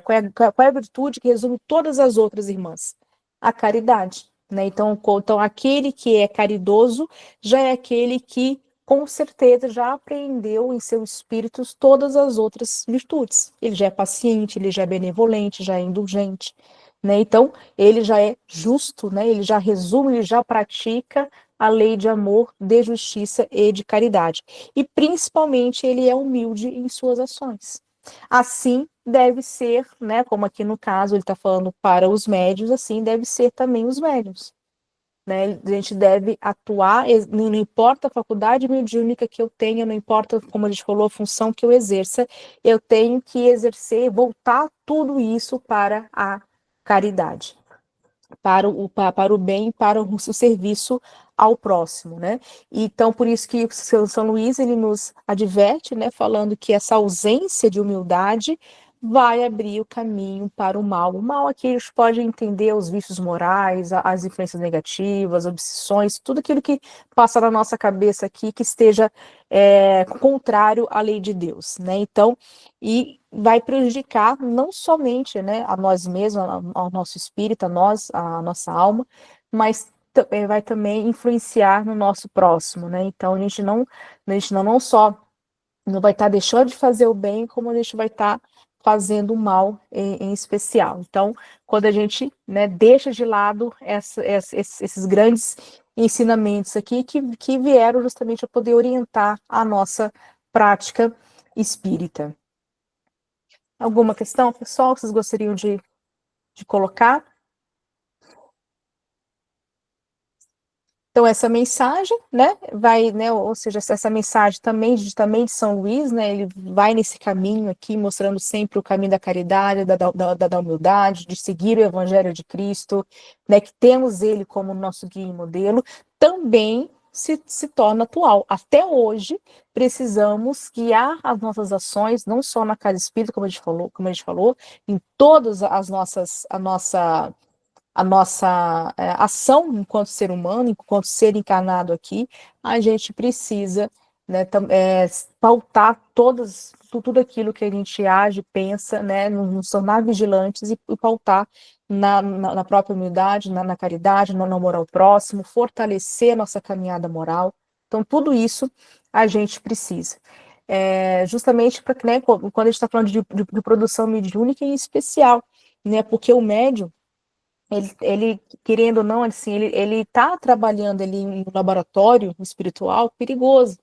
Qual é a virtude que resume todas as outras irmãs? A caridade. Né? Então, aquele que é caridoso já é aquele que, com certeza, já apreendeu em seu espírito todas as outras virtudes. Ele já é paciente, ele já é benevolente, já é indulgente. Né? Então, ele já é justo, né? Ele já resume, ele já pratica a lei de amor, de justiça e de caridade. E, principalmente, ele é humilde em suas ações. Assim deve ser, né, como aqui no caso ele está falando para os médios, assim deve ser também os médios. Né? A gente deve atuar, não importa a faculdade mediúnica que eu tenha, não importa, como a gente falou, a função que eu exerça, eu tenho que exercer, voltar tudo isso para a caridade, para o bem, para o serviço ao próximo, né? Então, por isso que o São Luís, ele nos adverte, né, falando que essa ausência de humildade vai abrir o caminho para o mal. O mal aqui eles podem entender os vícios morais, as influências negativas, obsessões, tudo aquilo que passa na nossa cabeça aqui que esteja contrário à lei de Deus, né? Então, e vai prejudicar não somente, né, a nós mesmos, ao nosso espírito, a nossa alma, mas vai também influenciar no nosso próximo, né? Então a gente não só não vai estar deixando de fazer o bem, como a gente vai estar fazendo o mal em especial. Então, quando a gente, né, deixa de lado esses grandes ensinamentos aqui que vieram justamente a poder orientar a nossa prática espírita. Alguma questão, pessoal, que vocês gostariam de colocar? Então, essa mensagem, né, vai, né, ou seja, essa mensagem também de São Luís, né, ele vai nesse caminho aqui, mostrando sempre o caminho da caridade, da humildade, de seguir o Evangelho de Cristo, né, que temos ele como nosso guia e modelo, também se torna atual. Até hoje, precisamos guiar as nossas ações, não só na casa espírita, como a gente falou, em todas as nossas, a nossa ação enquanto ser humano, enquanto ser encarnado aqui, a gente precisa, né, pautar tudo aquilo que a gente age, pensa, né, nos tornar vigilantes e pautar na própria humildade, na caridade, no amor ao próximo, fortalecer a nossa caminhada moral. Então, tudo isso a gente precisa. Justamente para, né, quando a gente está falando de produção mediúnica em especial, né, porque o médium, ele querendo ou não, assim, ele está trabalhando ali em um laboratório espiritual perigoso.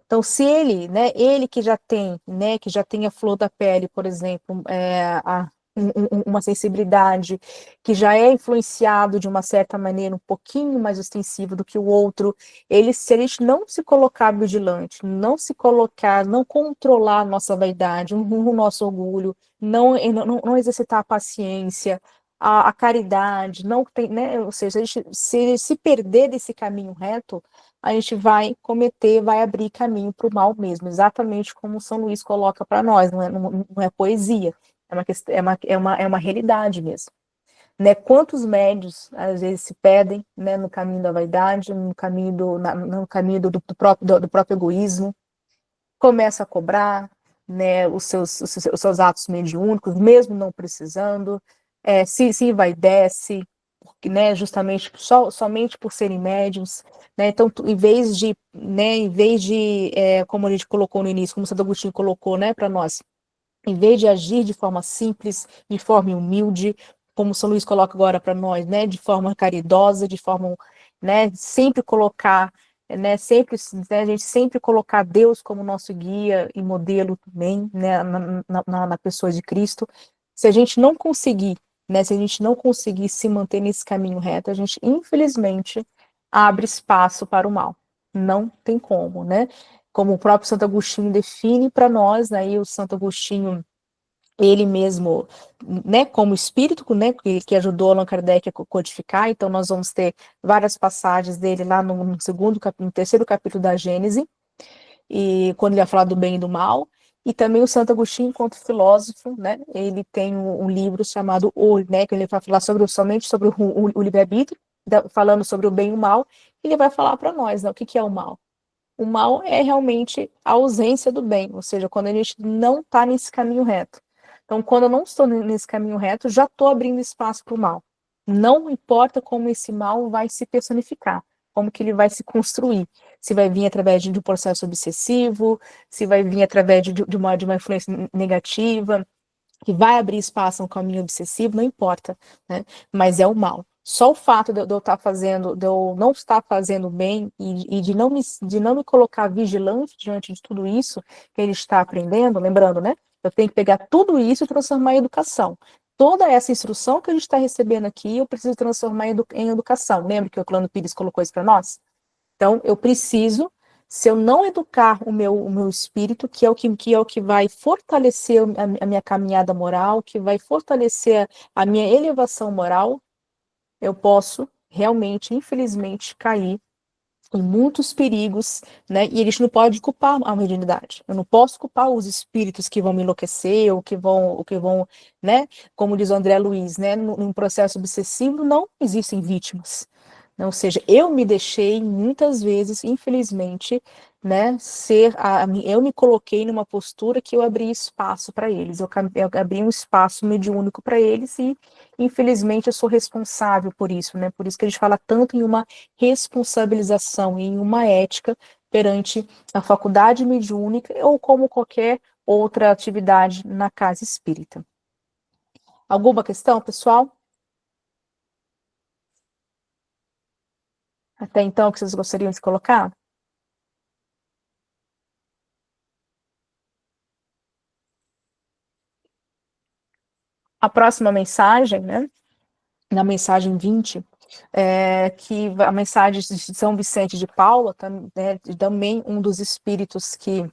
Então, se ele, né, ele que já tem, né, que já tem a flor da pele, por exemplo, uma sensibilidade, que já é influenciado de uma certa maneira um pouquinho mais ostensiva do que o outro, se a gente não se colocar vigilante, não controlar a nossa vaidade, o nosso orgulho, não exercitar a paciência, a caridade, não tem, né, ou seja, a gente, se perder desse caminho reto, a gente vai abrir caminho para o mal mesmo, exatamente como São Luís coloca para nós, não é poesia, é uma realidade mesmo. né? Quantos médios às vezes se perdem, né, no caminho da vaidade, no caminho no caminho do próprio egoísmo, começa a cobrar, né, os seus atos mediúnicos, mesmo não precisando, se envaidece, né, justamente somente por serem médiums, né? Então, em vez de como a gente colocou no início, como Santo Agostinho colocou, né, para nós, em vez de agir de forma simples, de forma humilde, como São Luís coloca agora para nós, né, de forma caridosa, de forma, né, sempre colocar, né, sempre, né, a gente sempre colocar Deus como nosso guia e modelo também, né, na pessoa de Cristo. Se a gente não conseguir, né, se a gente não conseguir se manter nesse caminho reto, a gente, infelizmente, abre espaço para o mal. Não tem como, né? Como o próprio Santo Agostinho define para nós, né, e o Santo Agostinho, ele mesmo, né, como espírito, né, que ajudou Allan Kardec a codificar, então nós vamos ter várias passagens dele lá no terceiro capítulo da Gênese, e quando ele vai falar do bem e do mal, e também o Santo Agostinho, enquanto filósofo, né, ele tem um livro chamado O, né, que ele vai falar somente sobre o livre-arbítrio, falando sobre o bem e o mal, e ele vai falar para nós, né, o que é o mal. O mal é realmente a ausência do bem, ou seja, quando a gente não está nesse caminho reto. Então, quando eu não estou nesse caminho reto, já estou abrindo espaço para o mal. Não importa como esse mal vai se personificar, como que ele vai se construir. Se vai vir através de um processo obsessivo, se vai vir através de uma influência negativa, que vai abrir espaço a um caminho obsessivo, não importa, né? Mas é o mal. Só o fato de eu estar fazendo, de eu não estar fazendo bem e de não me colocar vigilante diante de tudo isso que ele está aprendendo, lembrando, né? Eu tenho que pegar tudo isso e transformar em educação. Toda essa instrução que a gente está recebendo aqui, eu preciso transformar em educação. Lembra que o Orlando Pires colocou isso para nós? Então, eu preciso, se eu não educar o meu espírito, que é o que vai fortalecer a minha caminhada moral, que vai fortalecer a minha elevação moral, eu posso realmente, infelizmente, cair em muitos perigos, né? E a gente não pode culpar a mediunidade. Eu não posso culpar os espíritos que vão me enlouquecer, ou que vão, né? Como diz o André Luiz, né? Num processo obsessivo não existem vítimas. Ou seja, eu me deixei muitas vezes, infelizmente, né, eu me coloquei numa postura que eu abri espaço para eles, eu abri um espaço mediúnico para eles e, infelizmente, eu sou responsável por isso, né? Por isso que a gente fala tanto em uma responsabilização, em uma ética perante a faculdade mediúnica ou como qualquer outra atividade na casa espírita. Alguma questão, pessoal? Até então, o que vocês gostariam de colocar? A próxima mensagem, né, na mensagem 20, que a mensagem de São Vicente de Paula, também um dos espíritos que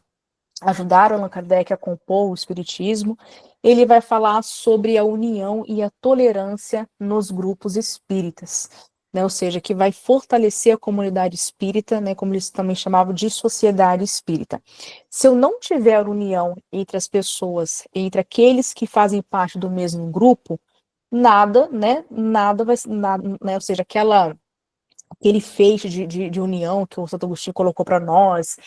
ajudaram Allan Kardec a compor o espiritismo, ele vai falar sobre a união e a tolerância nos grupos espíritas, né, ou seja, que vai fortalecer a comunidade espírita, né, como eles também chamavam de sociedade espírita. Se eu não tiver união entre as pessoas, entre aqueles que fazem parte do mesmo grupo, nada, né, nada vai, nada, né, ou seja, aquele feixe de união que o Santo Agostinho colocou para nós,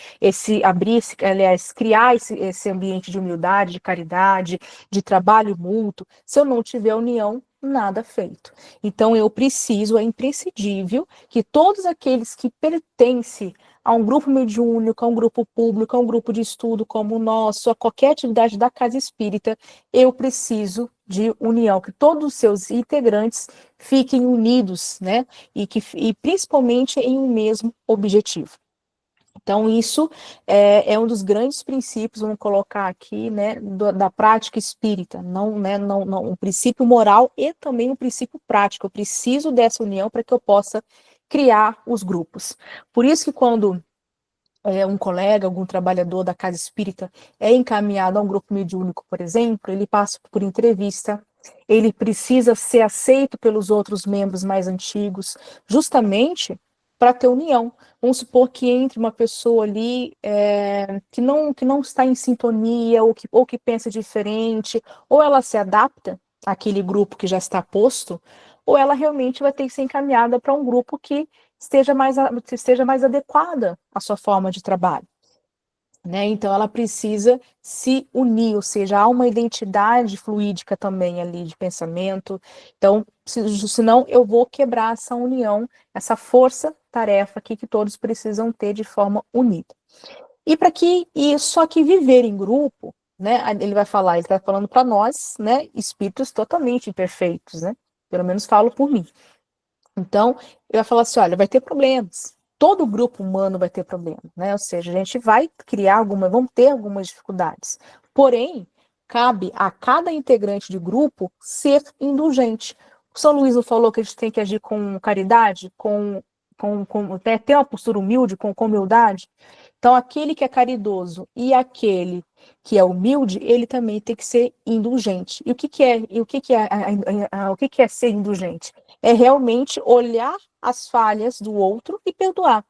aliás, criar esse ambiente de humildade, de caridade, de trabalho mútuo, se eu não tiver união, nada feito. Então é imprescindível que todos aqueles que pertencem a um grupo mediúnico, a um grupo público, a um grupo de estudo como o nosso, a qualquer atividade da casa espírita, eu preciso de união, que todos os seus integrantes fiquem unidos, né? E principalmente em um mesmo objetivo. Então, isso é um dos grandes princípios, vamos colocar aqui, né, da prática espírita, um princípio moral e também um princípio prático. Eu preciso dessa união para que eu possa criar os grupos. Por isso que quando um colega, algum trabalhador da casa espírita é encaminhado a um grupo mediúnico, por exemplo, ele passa por entrevista, ele precisa ser aceito pelos outros membros mais antigos, justamente para ter união. Vamos supor que entre uma pessoa ali que não está em sintonia, ou que pensa diferente, ou ela se adapta, aquele grupo que já está posto, ou ela realmente vai ter que ser encaminhada para um grupo que esteja mais adequada à sua forma de trabalho. Né? Então, ela precisa se unir, ou seja, há uma identidade fluídica também ali de pensamento. Então, senão eu vou quebrar essa união, essa força-tarefa aqui que todos precisam ter de forma unida. E para que, só que viver em grupo, né? Ele vai falar, ele está falando para nós, né? Espíritos totalmente imperfeitos, né? Pelo menos falo por mim. Então, ele vai falar assim, olha, vai ter problemas. Todo grupo humano vai ter problema, né? Ou seja, a gente vai criar vamos ter algumas dificuldades. Porém, cabe a cada integrante de grupo ser indulgente. O São Luís não falou que a gente tem que agir com caridade, ter uma postura humilde, com humildade? Então, aquele que é caridoso e aquele que é humilde, ele também tem que ser indulgente. E o que é ser indulgente? É realmente olhar as falhas do outro e perdoar,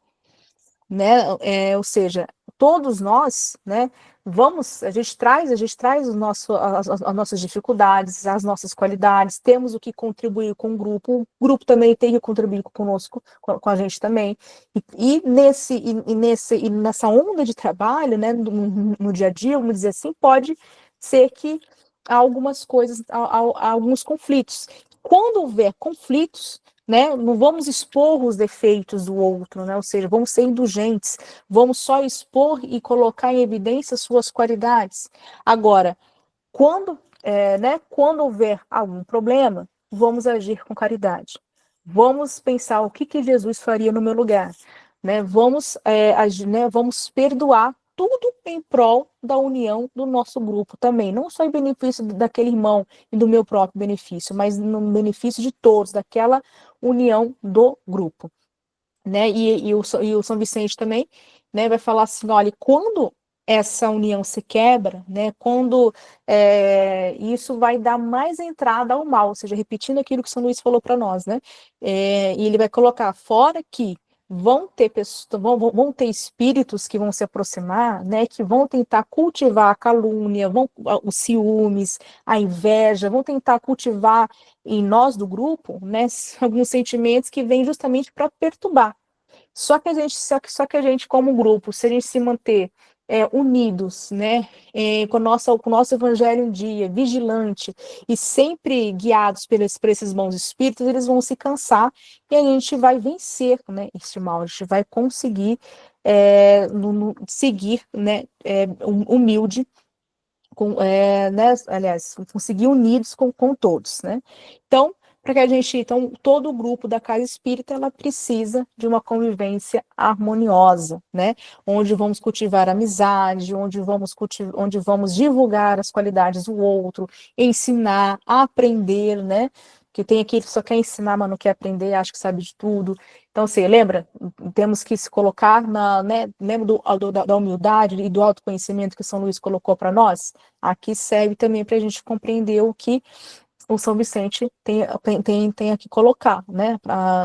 né? Ou seja, todos nós, né? A gente traz as nossas dificuldades, as nossas qualidades, temos o que contribuir com o grupo grupo também tem que contribuir conosco, com a gente também. E nessa onda de trabalho, né, no dia a dia, vamos dizer assim, pode ser que há algumas coisas, há alguns conflitos. Quando houver conflitos, né, não vamos expor os defeitos do outro, né, ou seja, vamos ser indulgentes, vamos só expor e colocar em evidência suas qualidades. Agora, quando houver algum problema, vamos agir com caridade. Vamos pensar o que Jesus faria no meu lugar. Né? Vamos agir, né? Vamos perdoar tudo em prol da união do nosso grupo também. Não só em benefício daquele irmão e do meu próprio benefício, mas no benefício de todos, daquela união do grupo. Né? E o São Vicente também, né, vai falar assim, olha, quando essa união se quebra, né, quando isso vai dar mais entrada ao mal, ou seja, repetindo aquilo que o São Luís falou para nós, né, e ele vai colocar fora que vão ter espíritos que vão se aproximar, né, que vão tentar cultivar a calúnia, os ciúmes, a inveja, vão tentar cultivar em nós do grupo, né, alguns sentimentos que vêm justamente para perturbar. Só que a gente, como grupo, se a gente se manter unidos, né, com o nosso evangelho em dia, vigilante e sempre guiados por esses bons espíritos, eles vão se cansar e a gente vai vencer, né, esse mal, a gente vai conseguir seguir, né, humilde, né, aliás, conseguir unidos com todos, né? Então, todo o grupo da casa espírita, ela precisa de uma convivência harmoniosa, né? Onde vamos cultivar amizade, onde vamos divulgar as qualidades do outro, ensinar, aprender, né? Que tem aquele que só quer ensinar, mas não quer aprender, acha que sabe de tudo. Então, assim, lembra? Temos que se colocar né? Lembra da humildade e do autoconhecimento que São Luís colocou para nós? Aqui serve também para a gente compreender o que o São Vicente tem que colocar, né?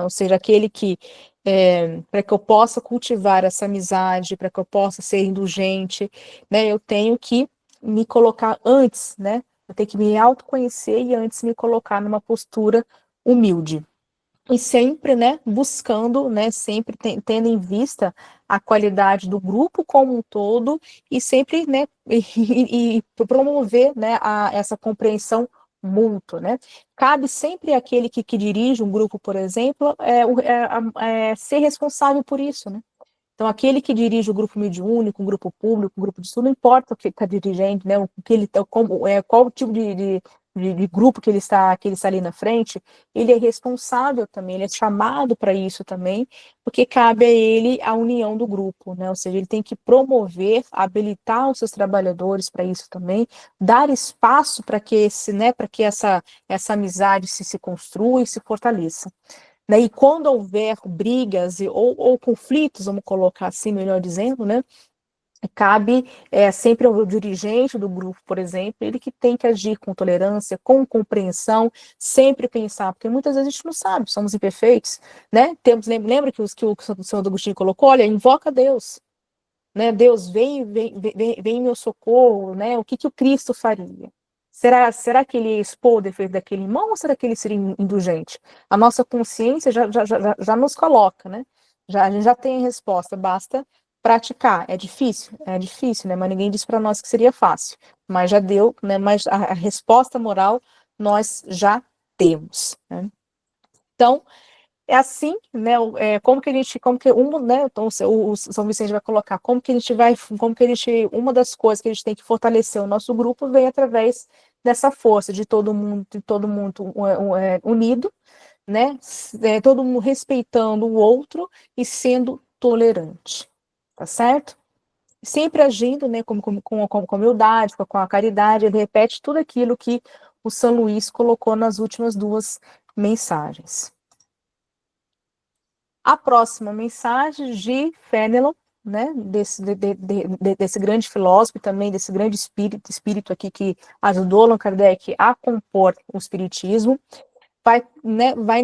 Ou seja, aquele que, para que eu possa cultivar essa amizade, para que eu possa ser indulgente, né? Eu tenho que me colocar antes, né? Eu tenho que me autoconhecer e antes me colocar numa postura humilde. E sempre, né, buscando, né, sempre tendo em vista a qualidade do grupo como um todo e sempre, né, e promover, né, essa compreensão mútua, né. Cabe sempre àquele que dirige um grupo, por exemplo, ser responsável por isso, né. Então, aquele que dirige o grupo mediúnico, um grupo público, um grupo de estudo, não importa o que ele está dirigindo, né, o que ele qual o tipo de grupo que ele está ali na frente, ele é responsável também, ele é chamado para isso também, porque cabe a ele a união do grupo, né? Ou seja, ele tem que promover, habilitar os seus trabalhadores para isso também, dar espaço para que essa amizade se construa e se fortaleça. Né, e quando houver brigas ou conflitos, vamos colocar assim, melhor dizendo, né, cabe sempre ao dirigente do grupo, por exemplo, ele que tem que agir com tolerância, com compreensão, sempre pensar, porque muitas vezes a gente não sabe, somos imperfeitos, né? Lembra que o Senhor Agostinho colocou, olha, invoca Deus, né? Deus vem em meu socorro, né? O que o Cristo faria? Será que ele ia expor o defeito daquele irmão ou será que ele seria indulgente? A nossa consciência já nos coloca, né? A gente já tem a resposta, basta praticar. É difícil, né? Mas ninguém disse para nós que seria fácil. Mas já deu, né? Mas a resposta moral nós já temos, né? Então, é assim, né? Como que a gente, né? Então, o São Vicente vai colocar, uma das coisas que a gente tem que fortalecer o nosso grupo vem através dessa força de todo mundo unido, né? Todo mundo respeitando o outro e sendo tolerante, tá certo? Sempre agindo, né? Com humildade, com a caridade, ele repete tudo aquilo que o São Luís colocou nas últimas duas mensagens. A próxima mensagem de Fénelon, né, desse grande filósofo e também desse grande espírito aqui que ajudou Allan Kardec a compor o espiritismo, vai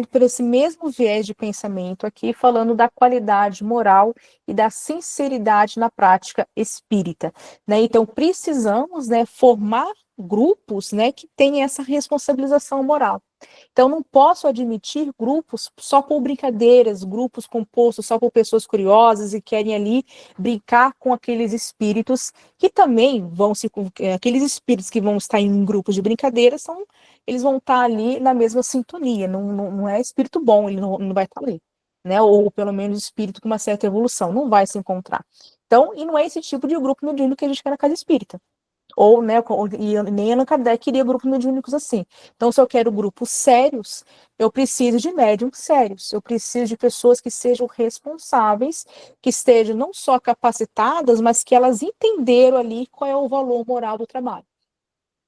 por esse mesmo viés de pensamento aqui, falando da qualidade moral e da sinceridade na prática espírita, né? Então, precisamos, né, formar grupos, né, que tenham essa responsabilização moral. Então, não posso admitir grupos só por brincadeiras, grupos compostos só por pessoas curiosas e querem ali brincar com aqueles espíritos que também aqueles espíritos que vão estar em grupos de brincadeira eles vão estar ali na mesma sintonia, não é espírito bom, ele não vai estar ali, né? Ou pelo menos espírito com uma certa evolução, não vai se encontrar. Então, e não é esse tipo de grupo mediúnico que a gente quer na casa espírita. Ou, né, e nem Allan Kardec queria grupos mediúnicos assim. Então, se eu quero grupos sérios, eu preciso de médiums sérios, eu preciso de pessoas que sejam responsáveis, que estejam não só capacitadas, mas que elas entenderam ali qual é o valor moral do trabalho.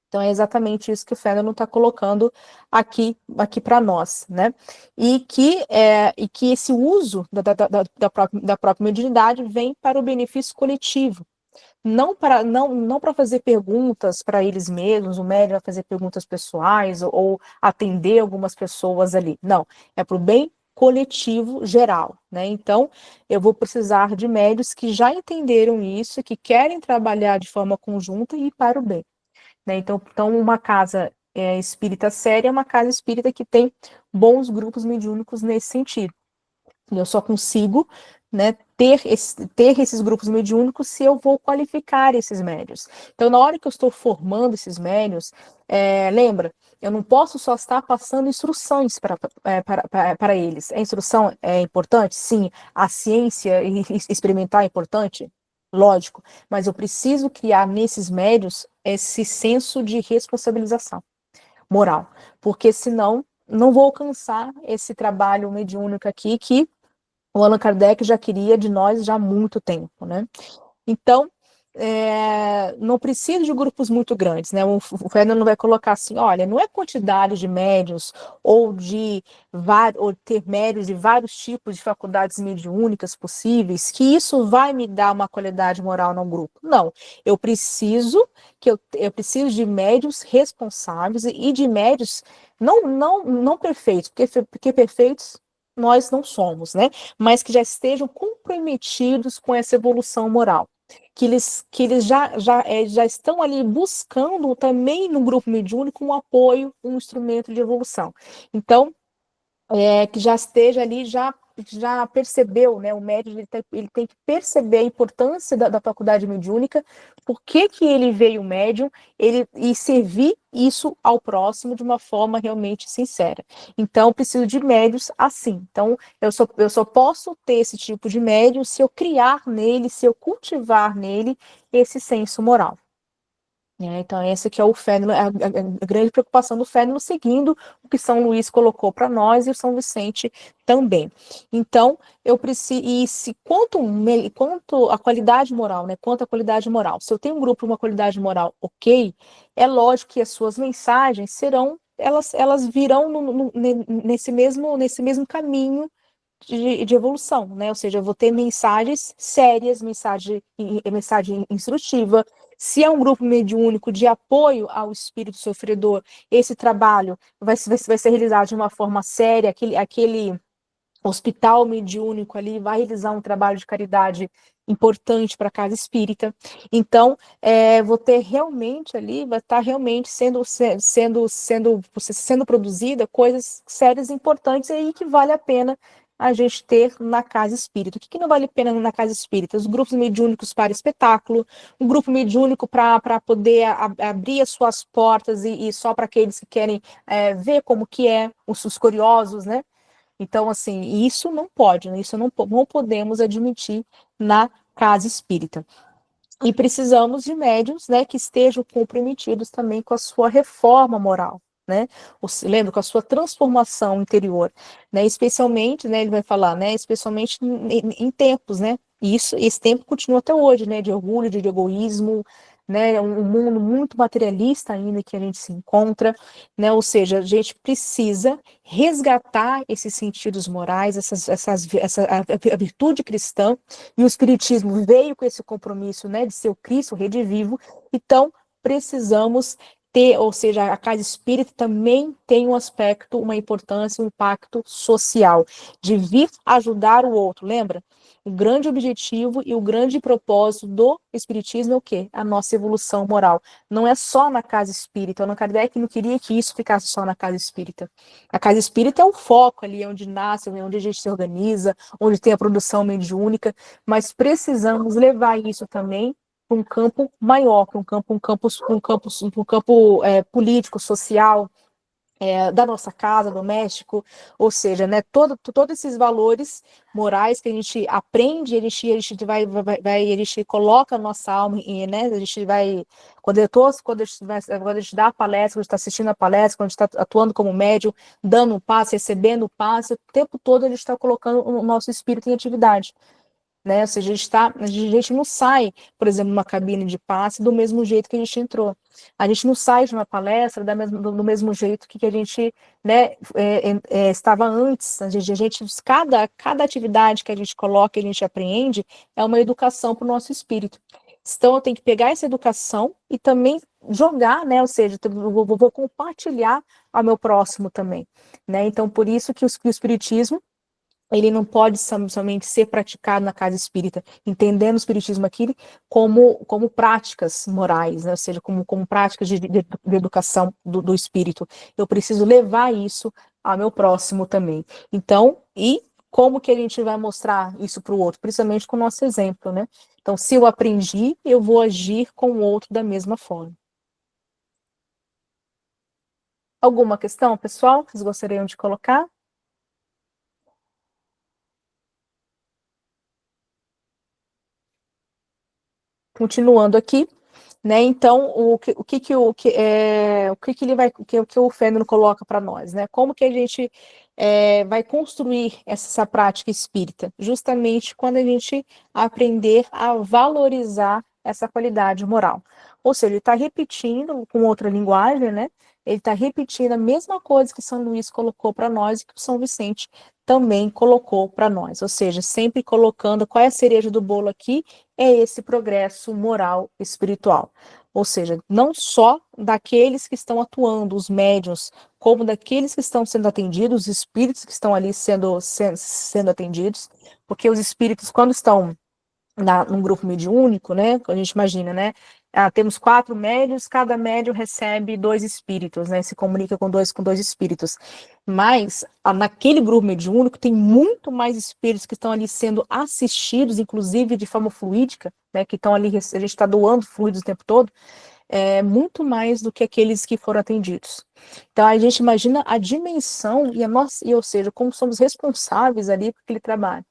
Então, é exatamente isso que o Fénelon está colocando aqui para nós, né? E que esse uso da própria mediunidade vem para o benefício coletivo, não para fazer perguntas para eles mesmos, o médium vai fazer perguntas pessoais ou atender algumas pessoas ali. Não, é para o bem coletivo geral, né? Então, eu vou precisar de médios que já entenderam isso, que querem trabalhar de forma conjunta e para o bem, né? Então uma casa espírita séria é uma casa espírita que tem bons grupos mediúnicos nesse sentido. E eu só consigo, né, ter esses grupos mediúnicos se eu vou qualificar esses médios. Então, na hora que eu estou formando esses médios, lembra, eu não posso só estar passando instruções para eles. A instrução é importante? Sim. A ciência e experimentar é importante? Lógico. Mas eu preciso criar nesses médios esse senso de responsabilização moral, porque senão não vou alcançar esse trabalho mediúnico aqui que o Allan Kardec já queria de nós já há muito tempo, né? Então, não precisa de grupos muito grandes, né? O Fénelon vai colocar assim, olha, não é quantidade de médios ou ter médios de vários tipos de faculdades mediúnicas possíveis que isso vai me dar uma qualidade moral no grupo. Não, eu preciso de médios responsáveis e de médios não perfeitos, porque perfeitos nós não somos, né? Mas que já estejam comprometidos com essa evolução moral. Que eles já estão ali buscando também no grupo mediúnico um apoio, um instrumento de evolução. Então, que já esteja ali, já percebeu, né? O médium ele tem que perceber a importância da faculdade mediúnica, por que ele veio médium, e servir isso ao próximo de uma forma realmente sincera. Então, preciso de médios assim. Então, eu só posso ter esse tipo de médium se eu criar nele, se eu cultivar nele esse senso moral. Então, esse que é o Fénelon, a grande preocupação do Fénelon, seguindo o que São Luís colocou para nós e o São Vicente também. Então, eu preciso, quanto à qualidade moral, né? Quanto à qualidade moral, se eu tenho um grupo com uma qualidade moral ok, é lógico que as suas mensagens serão, elas virão nesse mesmo caminho de evolução, né? Ou seja, eu vou ter mensagens sérias, mensagem instrutiva. Se é um grupo mediúnico de apoio ao espírito sofredor, esse trabalho vai ser realizado de uma forma séria, hospital mediúnico ali, vai realizar um trabalho de caridade importante para a casa espírita. Então, vou ter realmente ali, vai estar realmente sendo produzida coisas sérias e importantes aí que vale a pena a gente ter na casa espírita. O que não vale a pena na casa espírita? Os grupos mediúnicos para espetáculo, um grupo mediúnico para poder abrir as suas portas e só para aqueles que querem ver como que é, os curiosos, né? Então, assim, isso não pode, né? Isso não podemos admitir na casa espírita. E precisamos de médiuns, né, que estejam comprometidos também com a sua reforma moral, né? Lembra, com a sua transformação interior, né? Especialmente, né, ele vai falar, né, especialmente em tempos, né? E esse tempo continua até hoje, né, de orgulho, de egoísmo, né, um mundo muito materialista ainda que a gente se encontra, né? Ou seja, a gente precisa resgatar esses sentidos morais, a virtude cristã, e o Espiritismo veio com esse compromisso, né, de ser o Cristo, o redivivo. Então, precisamos ter, ou seja, a casa espírita também tem um aspecto, uma importância, um impacto social, de vir ajudar o outro, lembra? O grande objetivo e o grande propósito do Espiritismo é o quê? A nossa evolução moral. Não é só na casa espírita. Allan Kardec não queria que isso ficasse só na casa espírita. A casa espírita é o foco ali, é onde nasce, é onde a gente se organiza, onde tem a produção mediúnica, mas precisamos levar isso também para um campo maior, para um campo político, social, da nossa casa, doméstico, ou seja, né, todos esses valores morais que a gente aprende, a gente a gente coloca a nossa alma, né, a gente vai, quando a gente dá a palestra, quando a gente está assistindo a palestra, quando a gente está atuando como médium, dando um passe, recebendo o passe, o tempo todo a gente está colocando o nosso espírito em atividade. Né? Ou seja, a gente não sai, por exemplo, numa cabine de passe do mesmo jeito que a gente entrou. A gente não sai de uma palestra do mesmo jeito que a gente, né, estava antes. Cada atividade que a gente coloca, que a gente apreende, é uma educação para o nosso espírito. Então, eu tenho que pegar essa educação e também jogar, né? Ou seja, eu vou compartilhar ao meu próximo também. Né? Então, por isso que o Espiritismo ele não pode somente ser praticado na casa espírita, entendendo o espiritismo aqui como práticas morais, né? Ou seja, como práticas de educação do espírito. Eu preciso levar isso ao meu próximo também. Então, e como que a gente vai mostrar isso para o outro? Principalmente com o nosso exemplo, né? Então, se eu aprendi, eu vou agir com o outro da mesma forma. Alguma questão, pessoal, que vocês gostariam de colocar? Continuando aqui, né? Então, o que ele vai, o que o Fêmea coloca para nós, né? Como que a gente vai construir essa prática espírita? Justamente quando a gente aprender a valorizar essa qualidade moral. Ou seja, ele está repetindo com outra linguagem, né? Ele está repetindo a mesma coisa que São Luís colocou para nós e que o São Vicente também colocou para nós. Ou seja, sempre colocando qual é a cereja do bolo aqui, é esse progresso moral espiritual. Ou seja, não só daqueles que estão atuando, os médiuns, como daqueles que estão sendo atendidos, os espíritos que estão ali sendo atendidos, porque os espíritos, quando estão num grupo mediúnico, né, a gente imagina, né, temos 4 médios, cada médium recebe 2 espíritos, né, se comunica com dois espíritos, mas naquele grupo mediúnico tem muito mais espíritos que estão ali sendo assistidos, inclusive de forma fluídica, né, que estão ali, a gente está doando fluidos o tempo todo, muito mais do que aqueles que foram atendidos. Então a gente imagina a dimensão ou seja, como somos responsáveis ali por aquele trabalho.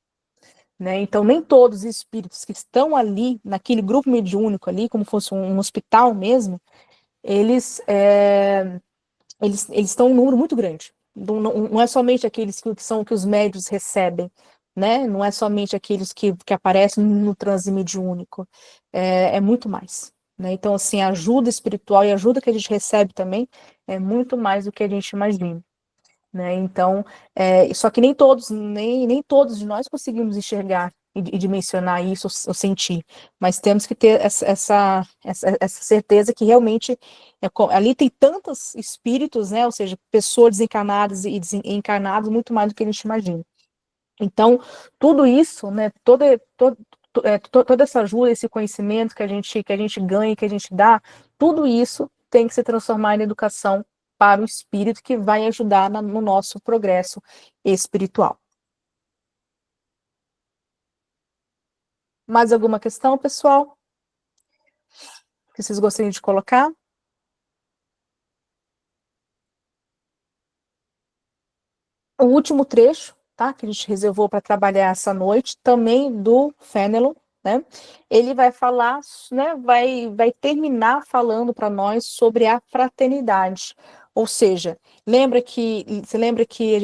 Né? Então, nem todos os espíritos que estão ali, naquele grupo mediúnico ali, como fosse um hospital mesmo, eles estão em um número muito grande. Não é somente aqueles que os médios recebem, né? Não é somente aqueles que aparecem no transe mediúnico, é muito mais. Né? Então, assim, a ajuda espiritual e a ajuda que a gente recebe também é muito mais do que a gente imagina. Né? Então, só que nem todos de nós conseguimos enxergar e dimensionar isso ou sentir, mas temos que ter essa certeza que realmente ali tem tantos espíritos, né? Ou seja, pessoas desencarnadas e encarnadas muito mais do que a gente imagina. Então, tudo isso, né, toda essa ajuda, esse conhecimento que a gente ganha, que a gente dá, tudo isso tem que se transformar em educação para o espírito, que vai ajudar no nosso progresso espiritual. Mais alguma questão, pessoal? Que vocês gostariam de colocar? O último trecho, tá, que a gente reservou para trabalhar essa noite, também do Fénelon, né? Ele vai falar, né, vai terminar falando para nós sobre a fraternidade. Ou seja, você lembra que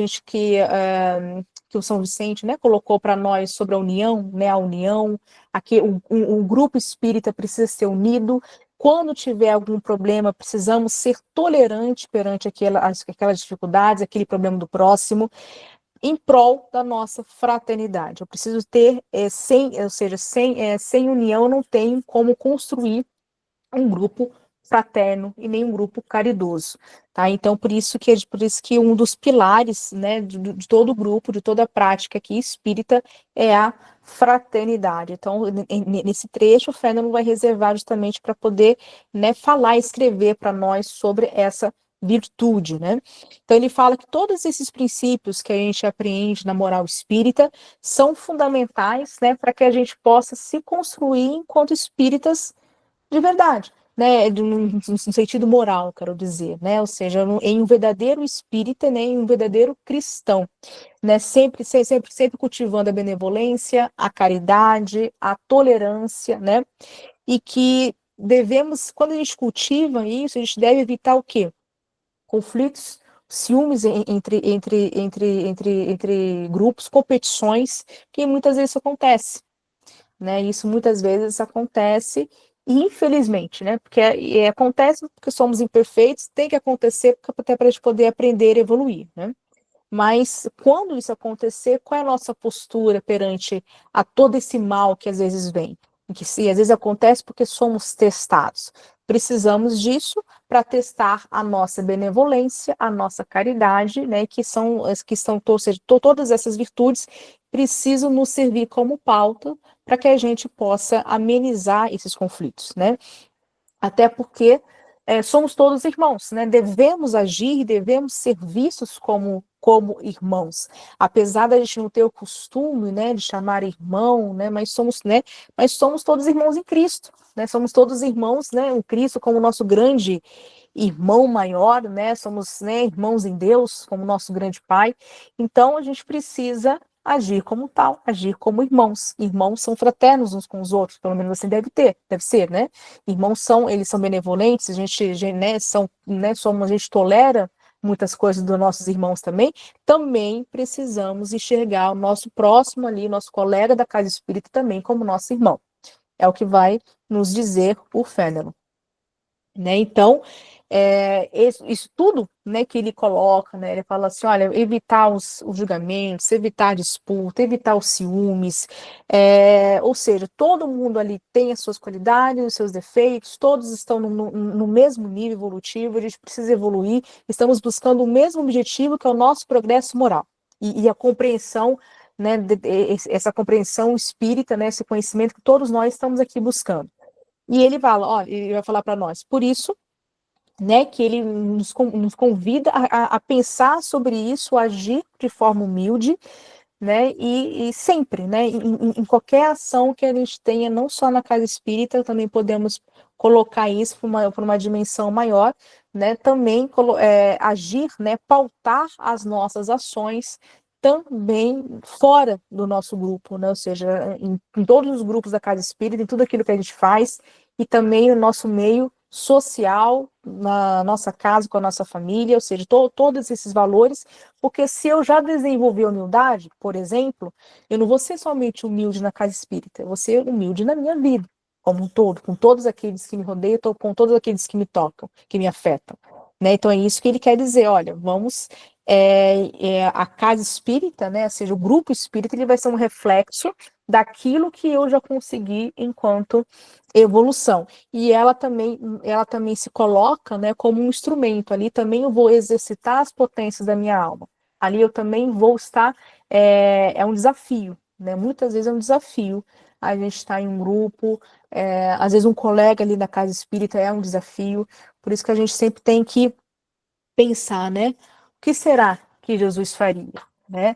que o São Vicente, né, colocou para nós sobre a união, né, a união, aqui o grupo espírita precisa ser unido. Quando tiver algum problema, precisamos ser tolerantes perante aquelas dificuldades, aquele problema do próximo, em prol da nossa fraternidade. Eu preciso ter, sem união, eu não tenho como construir um grupo fraterno e nem um grupo caridoso, tá? Então, por isso que um dos pilares, né, de todo o grupo, de toda a prática aqui espírita, é a fraternidade. Então, nesse trecho, o Fénelon vai reservar justamente para poder, né, falar e escrever para nós sobre essa virtude, né? Então, ele fala que todos esses princípios que a gente aprende na moral espírita são fundamentais, né, para que a gente possa se construir enquanto espíritas de verdade, né, no sentido moral, quero dizer, né, ou seja, em um verdadeiro espírita, né, em um verdadeiro cristão, né, sempre cultivando a benevolência, a caridade, a tolerância, né, e que devemos, quando a gente cultiva isso, a gente deve evitar o quê? Conflitos, ciúmes entre grupos, competições, que muitas vezes isso acontece, né? Isso muitas vezes acontece, infelizmente, né? Porque acontece porque somos imperfeitos, tem que acontecer até para a gente poder aprender e evoluir, né? Mas quando isso acontecer, qual é a nossa postura perante a todo esse mal que às vezes vem? Que se às vezes acontece porque somos testados. Precisamos disso para testar a nossa benevolência, a nossa caridade, né? Ou seja, todas essas virtudes precisam nos servir como pauta para que a gente possa amenizar esses conflitos, né? Até porque somos todos irmãos, né? Devemos agir, devemos ser vistos como irmãos, apesar da gente não ter o costume, né, de chamar irmão, né? Mas somos todos irmãos em Cristo, né? Somos todos irmãos, né, em Cristo como nosso grande irmão maior, né? Somos, né, irmãos em Deus, como nosso grande Pai. Então a gente precisa agir como tal, agir como irmãos. Irmãos são fraternos uns com os outros, pelo menos assim deve ser, né? Irmãos eles são benevolentes, a gente, né, a gente tolera muitas coisas dos nossos irmãos também precisamos enxergar o nosso próximo ali, nosso colega da casa espírita também como nosso irmão. É o que vai nos dizer o Fénelon. Né? Então, isso tudo, né, que ele coloca, né, ele fala assim, olha, evitar os julgamentos, evitar a disputa, evitar os ciúmes, ou seja, todo mundo ali tem as suas qualidades, os seus defeitos, todos estão no mesmo nível evolutivo, a gente precisa evoluir, estamos buscando o mesmo objetivo, que é o nosso progresso moral, e a compreensão, né, essa compreensão espírita, né, esse conhecimento que todos nós estamos aqui buscando. E ele fala, ó, ele vai falar para nós, por isso, né, que ele nos convida a pensar sobre isso, agir de forma humilde, né, e sempre, né, em qualquer ação que a gente tenha, não só na casa espírita, também podemos colocar isso para uma dimensão maior, né, também agir, né, pautar as nossas ações também fora do nosso grupo, né, ou seja, em todos os grupos da casa espírita, em tudo aquilo que a gente faz, e também o nosso meio social, na nossa casa, com a nossa família, ou seja, todos esses valores, porque se eu já desenvolvi a humildade, por exemplo, eu não vou ser somente humilde na casa espírita, eu vou ser humilde na minha vida, como um todo, com todos aqueles que me rodeiam, com todos aqueles que me tocam, que me afetam. Né? Então é isso que ele quer dizer, olha, vamos... a casa espírita, né, ou seja, o grupo espírita, ele vai ser um reflexo daquilo que eu já consegui enquanto evolução. E ela também se coloca, né, como um instrumento ali, também eu vou exercitar as potências da minha alma. ali eu também vou estar, é um desafio, né? Muitas vezes é um desafio a gente estar em um grupo, às vezes um colega ali da casa espírita é um desafio, por isso que a gente sempre tem que pensar, né? O que será que Jesus faria? Né?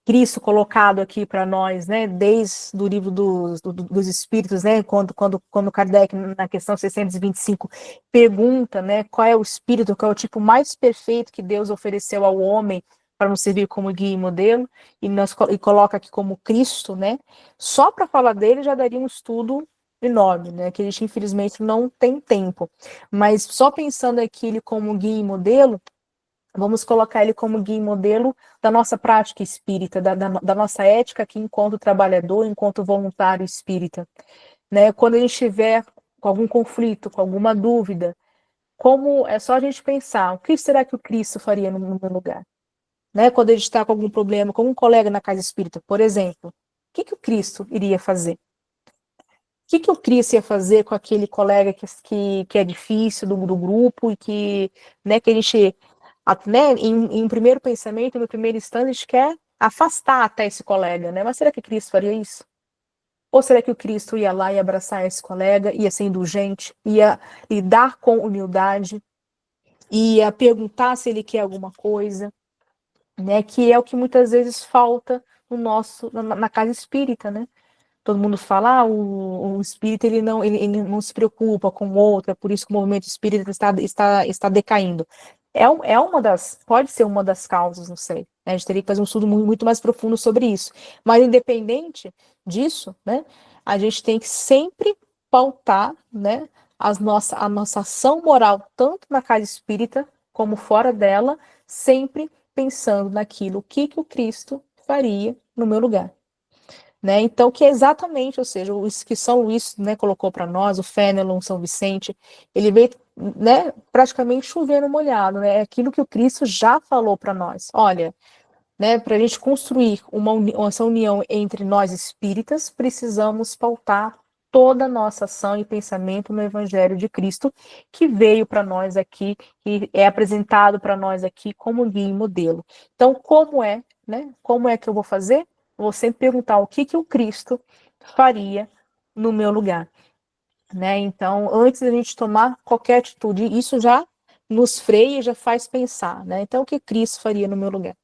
Cristo colocado aqui para nós, né? Desde o livro dos Espíritos, né? Quando Kardec, na questão 625, pergunta, né? Qual é o espírito, qual é o tipo mais perfeito que Deus ofereceu ao homem para nos servir como guia e modelo, e coloca aqui como Cristo, né? Só para falar dele já daria um estudo enorme, né? Que a gente infelizmente não tem tempo. Mas só pensando aqui ele como guia e modelo, vamos colocar ele como guia e modelo da nossa prática espírita, da nossa ética aqui enquanto trabalhador, enquanto voluntário espírita. Né? Quando a gente estiver com algum conflito, com alguma dúvida, como é só a gente pensar, o que será que o Cristo faria no meu lugar? Né? Quando a gente está com algum problema, com um colega na casa espírita, por exemplo, o que o Cristo iria fazer? O que o Cris ia fazer com aquele colega que é difícil do grupo e que, né, que a gente, né, em primeiro pensamento, no primeiro instante, a gente quer afastar até esse colega, né? Mas será que Cristo faria isso? Ou será que o Cristo ia lá e abraçar esse colega, ia ser indulgente, ia lidar com humildade, ia perguntar se ele quer alguma coisa, né? Que é o que muitas vezes falta na casa espírita, né? Todo mundo fala, o espírita ele não se preocupa com o outro, é por isso que o movimento espírita está decaindo. Pode ser uma das causas, não sei. Né? A gente teria que fazer um estudo muito mais profundo sobre isso. Mas independente disso, né, a gente tem que sempre pautar, né, a nossa ação moral, tanto na casa espírita como fora dela, sempre pensando naquilo, o que o Cristo faria no meu lugar. Né? Então, que é exatamente, ou seja, o que São Luís, né, colocou para nós, o Fénelon, São Vicente, ele veio, né, praticamente chovendo molhado, né? É aquilo que o Cristo já falou para nós. Olha, né, para a gente construir essa união entre nós espíritas, precisamos pautar toda a nossa ação e pensamento no Evangelho de Cristo, que veio para nós aqui, que é apresentado para nós aqui como guia e modelo. Então, como é que eu vou fazer? Vou sempre perguntar o que o Cristo faria no meu lugar, né? Então, antes da gente tomar qualquer atitude, isso já nos freia e já faz pensar, né? Então, o que Cristo faria no meu lugar?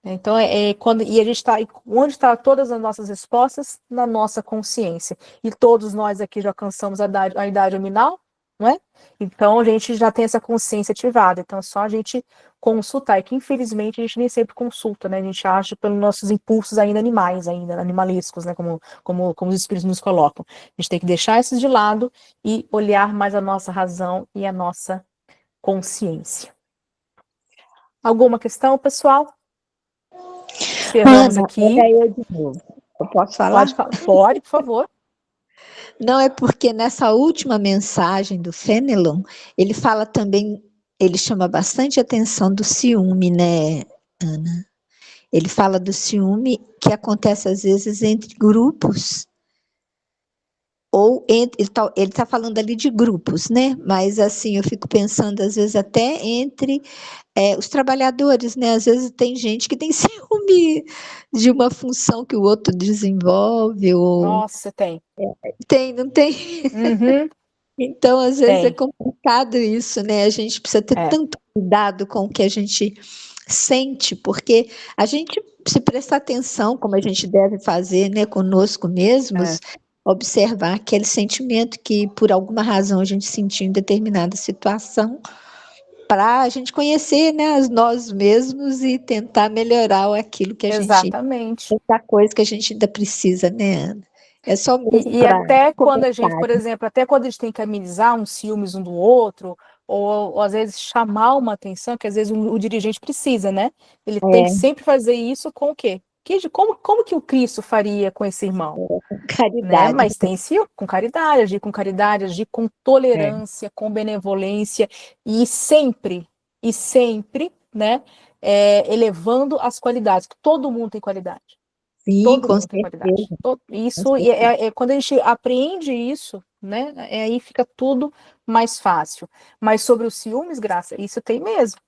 Então, e a gente está, onde estão todas as nossas respostas? Na nossa consciência. E todos nós aqui já alcançamos a idade nominal, não é? Então, a gente já tem essa consciência ativada. Então, é só a gente consultar. E que, infelizmente, a gente nem sempre consulta, né? A gente acha pelos nossos impulsos ainda animalescos, né? Como os espíritos nos colocam. A gente tem que deixar esses de lado e olhar mais a nossa razão e a nossa consciência. Alguma questão, pessoal? Encerramos
Ana,
aqui.
era eu de novo. Eu posso falar?
Pode, por favor.
Não, é porque nessa última mensagem do Fénelon, ele fala também, ele chama bastante atenção do ciúme, né, Ana? Ele fala do ciúme que acontece às vezes entre grupos, ou entre, ele está falando ali de grupos, né? Mas assim, eu fico pensando às vezes até entre os trabalhadores, né? Às vezes tem gente que tem ciúme de uma função que o outro desenvolve, ou
Nossa, tem.
não tem?
Uhum,
Então, às vezes é
tem.
complicado isso, né? A gente precisa ter tanto cuidado com o que a gente sente, porque a gente, se prestar atenção, como a gente deve fazer, né, conosco mesmos, observar aquele sentimento que, por alguma razão, a gente sentiu em determinada situação, para a gente conhecer, né, nós mesmos e tentar melhorar aquilo que a gente...
Exatamente.
Muita coisa que a gente ainda precisa, né, Ana? É só mesmo
E
para
até quando a gente,
comentar.
por exemplo, até quando a gente tem que amenizar uns ciúmes um do outro, ou às vezes chamar uma atenção, que às vezes o dirigente precisa, né? Ele tem que sempre fazer isso com o quê? Como que o Cristo faria com esse irmão? Né?
Caridade.
Mas tem sim com caridade, agir com tolerância, com benevolência e sempre, né, elevando as qualidades, que todo mundo tem qualidade.
Sim,
Todo
com
mundo tem qualidade.
certeza.
Isso quando a gente aprende isso, né, aí fica tudo mais fácil. Mas sobre os ciúmes, Graça, isso tem mesmo.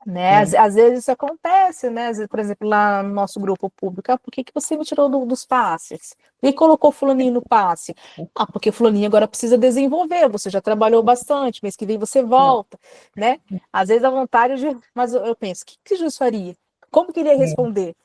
Né? Às vezes isso acontece, né? Às vezes, por exemplo, lá no nosso grupo público, por que você me tirou dos passes? Por que colocou fulaninho no passe? Porque fulaninho agora precisa desenvolver, você já trabalhou bastante, mês que vem você volta, né? Às vezes a vontade de... Mas eu penso, o que Jesus faria? Como que ele ia responder?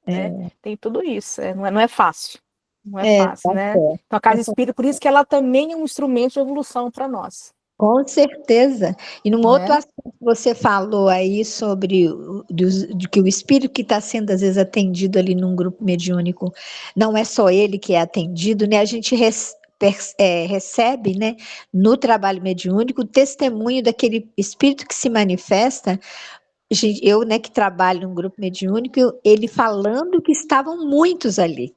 Né? Tem tudo isso, não é fácil. Não é fácil,
tá
né?
certo.
Então, a Casa Espírita, por isso que ela também é um instrumento de evolução para nós.
Com certeza. E num outro
Né?
assunto, você falou aí sobre de que o espírito que está sendo, às vezes, atendido ali num grupo mediúnico, não é só ele que é atendido, né? A gente recebe, né, no trabalho mediúnico, o testemunho daquele espírito que se manifesta. Eu, né, que trabalho num grupo mediúnico, ele falando que estavam muitos ali.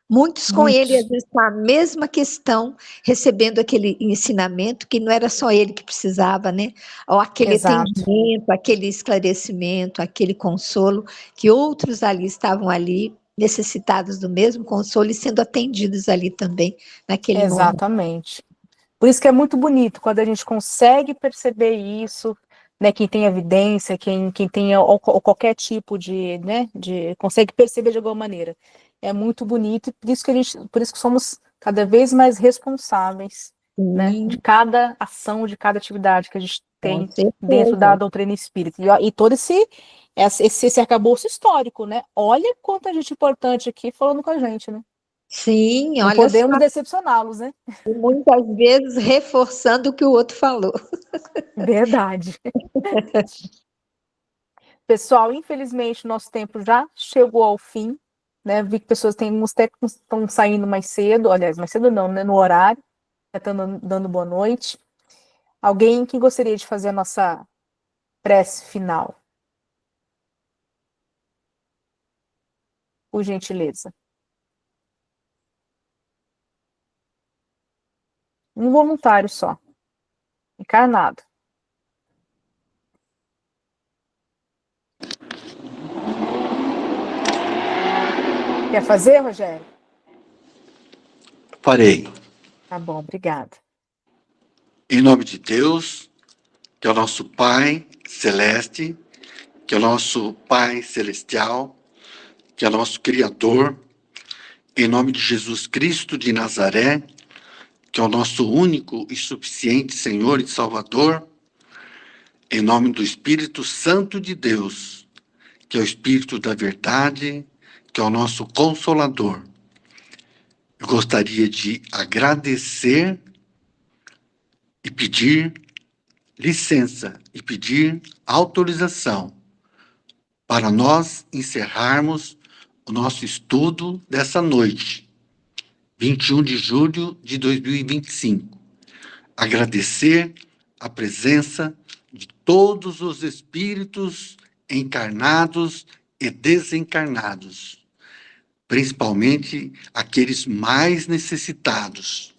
Muitos com ele, às vezes, com a mesma questão, recebendo aquele ensinamento que não era só ele que precisava, né? Ou aquele
Exato.
atendimento, aquele esclarecimento, aquele consolo, que outros ali estavam ali, necessitados do mesmo consolo e sendo atendidos ali também, naquele momento.
Exatamente. Por isso que é muito bonito, quando a gente consegue perceber isso, né, quem tem evidência, quem tem ou qualquer tipo de, né, consegue perceber de alguma maneira. É muito bonito, e por isso que somos cada vez mais responsáveis, né, de cada ação, de cada atividade que a gente tem dentro da doutrina espírita. E todo esse arcabouço histórico, né? Olha quanta gente importante aqui falando com a gente, né?
Sim,
Não
olha
podemos
só,
decepcioná-los, né?
muitas vezes reforçando o que o outro falou.
Verdade. Pessoal, infelizmente, o nosso tempo já chegou ao fim, né? Vi que pessoas uns técnicos estão saindo mais cedo, aliás, mais cedo não, né? No horário, já estão dando boa noite. Alguém que gostaria de fazer a nossa prece final? Por gentileza. Um voluntário só. Encarnado. Quer fazer, Rogério?
Farei.
Tá bom, obrigada.
Em nome de Deus, que é o nosso Pai Celeste, que é o nosso Pai Celestial, que é o nosso Criador, em nome de Jesus Cristo de Nazaré, que é o nosso único e suficiente Senhor e Salvador, em nome do Espírito Santo de Deus, que é o Espírito da Verdade, que é o nosso Consolador. Eu gostaria de agradecer e pedir licença e pedir autorização para nós encerrarmos o nosso estudo dessa noite, 21 de julho de 2025. Agradecer a presença de todos os espíritos encarnados e desencarnados, principalmente aqueles mais necessitados,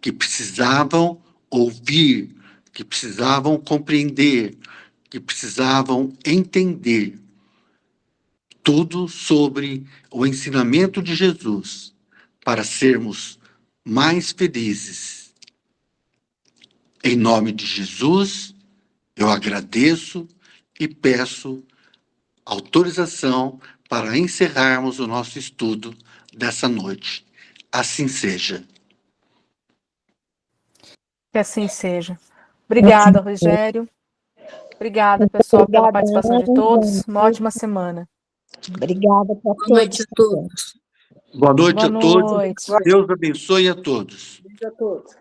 que precisavam ouvir, que precisavam compreender, que precisavam entender tudo sobre o ensinamento de Jesus, para sermos mais felizes. Em nome de Jesus, eu agradeço e peço autorização para encerrarmos o nosso estudo dessa noite. Assim seja.
Que assim seja. Obrigada, Rogério. Obrigada, pessoal, pela participação de todos. Uma ótima semana.
Obrigada para
Boa noite a todos.
Boa noite
Boa
a todos.
noite.
Deus abençoe a todos.
Beijo a todos.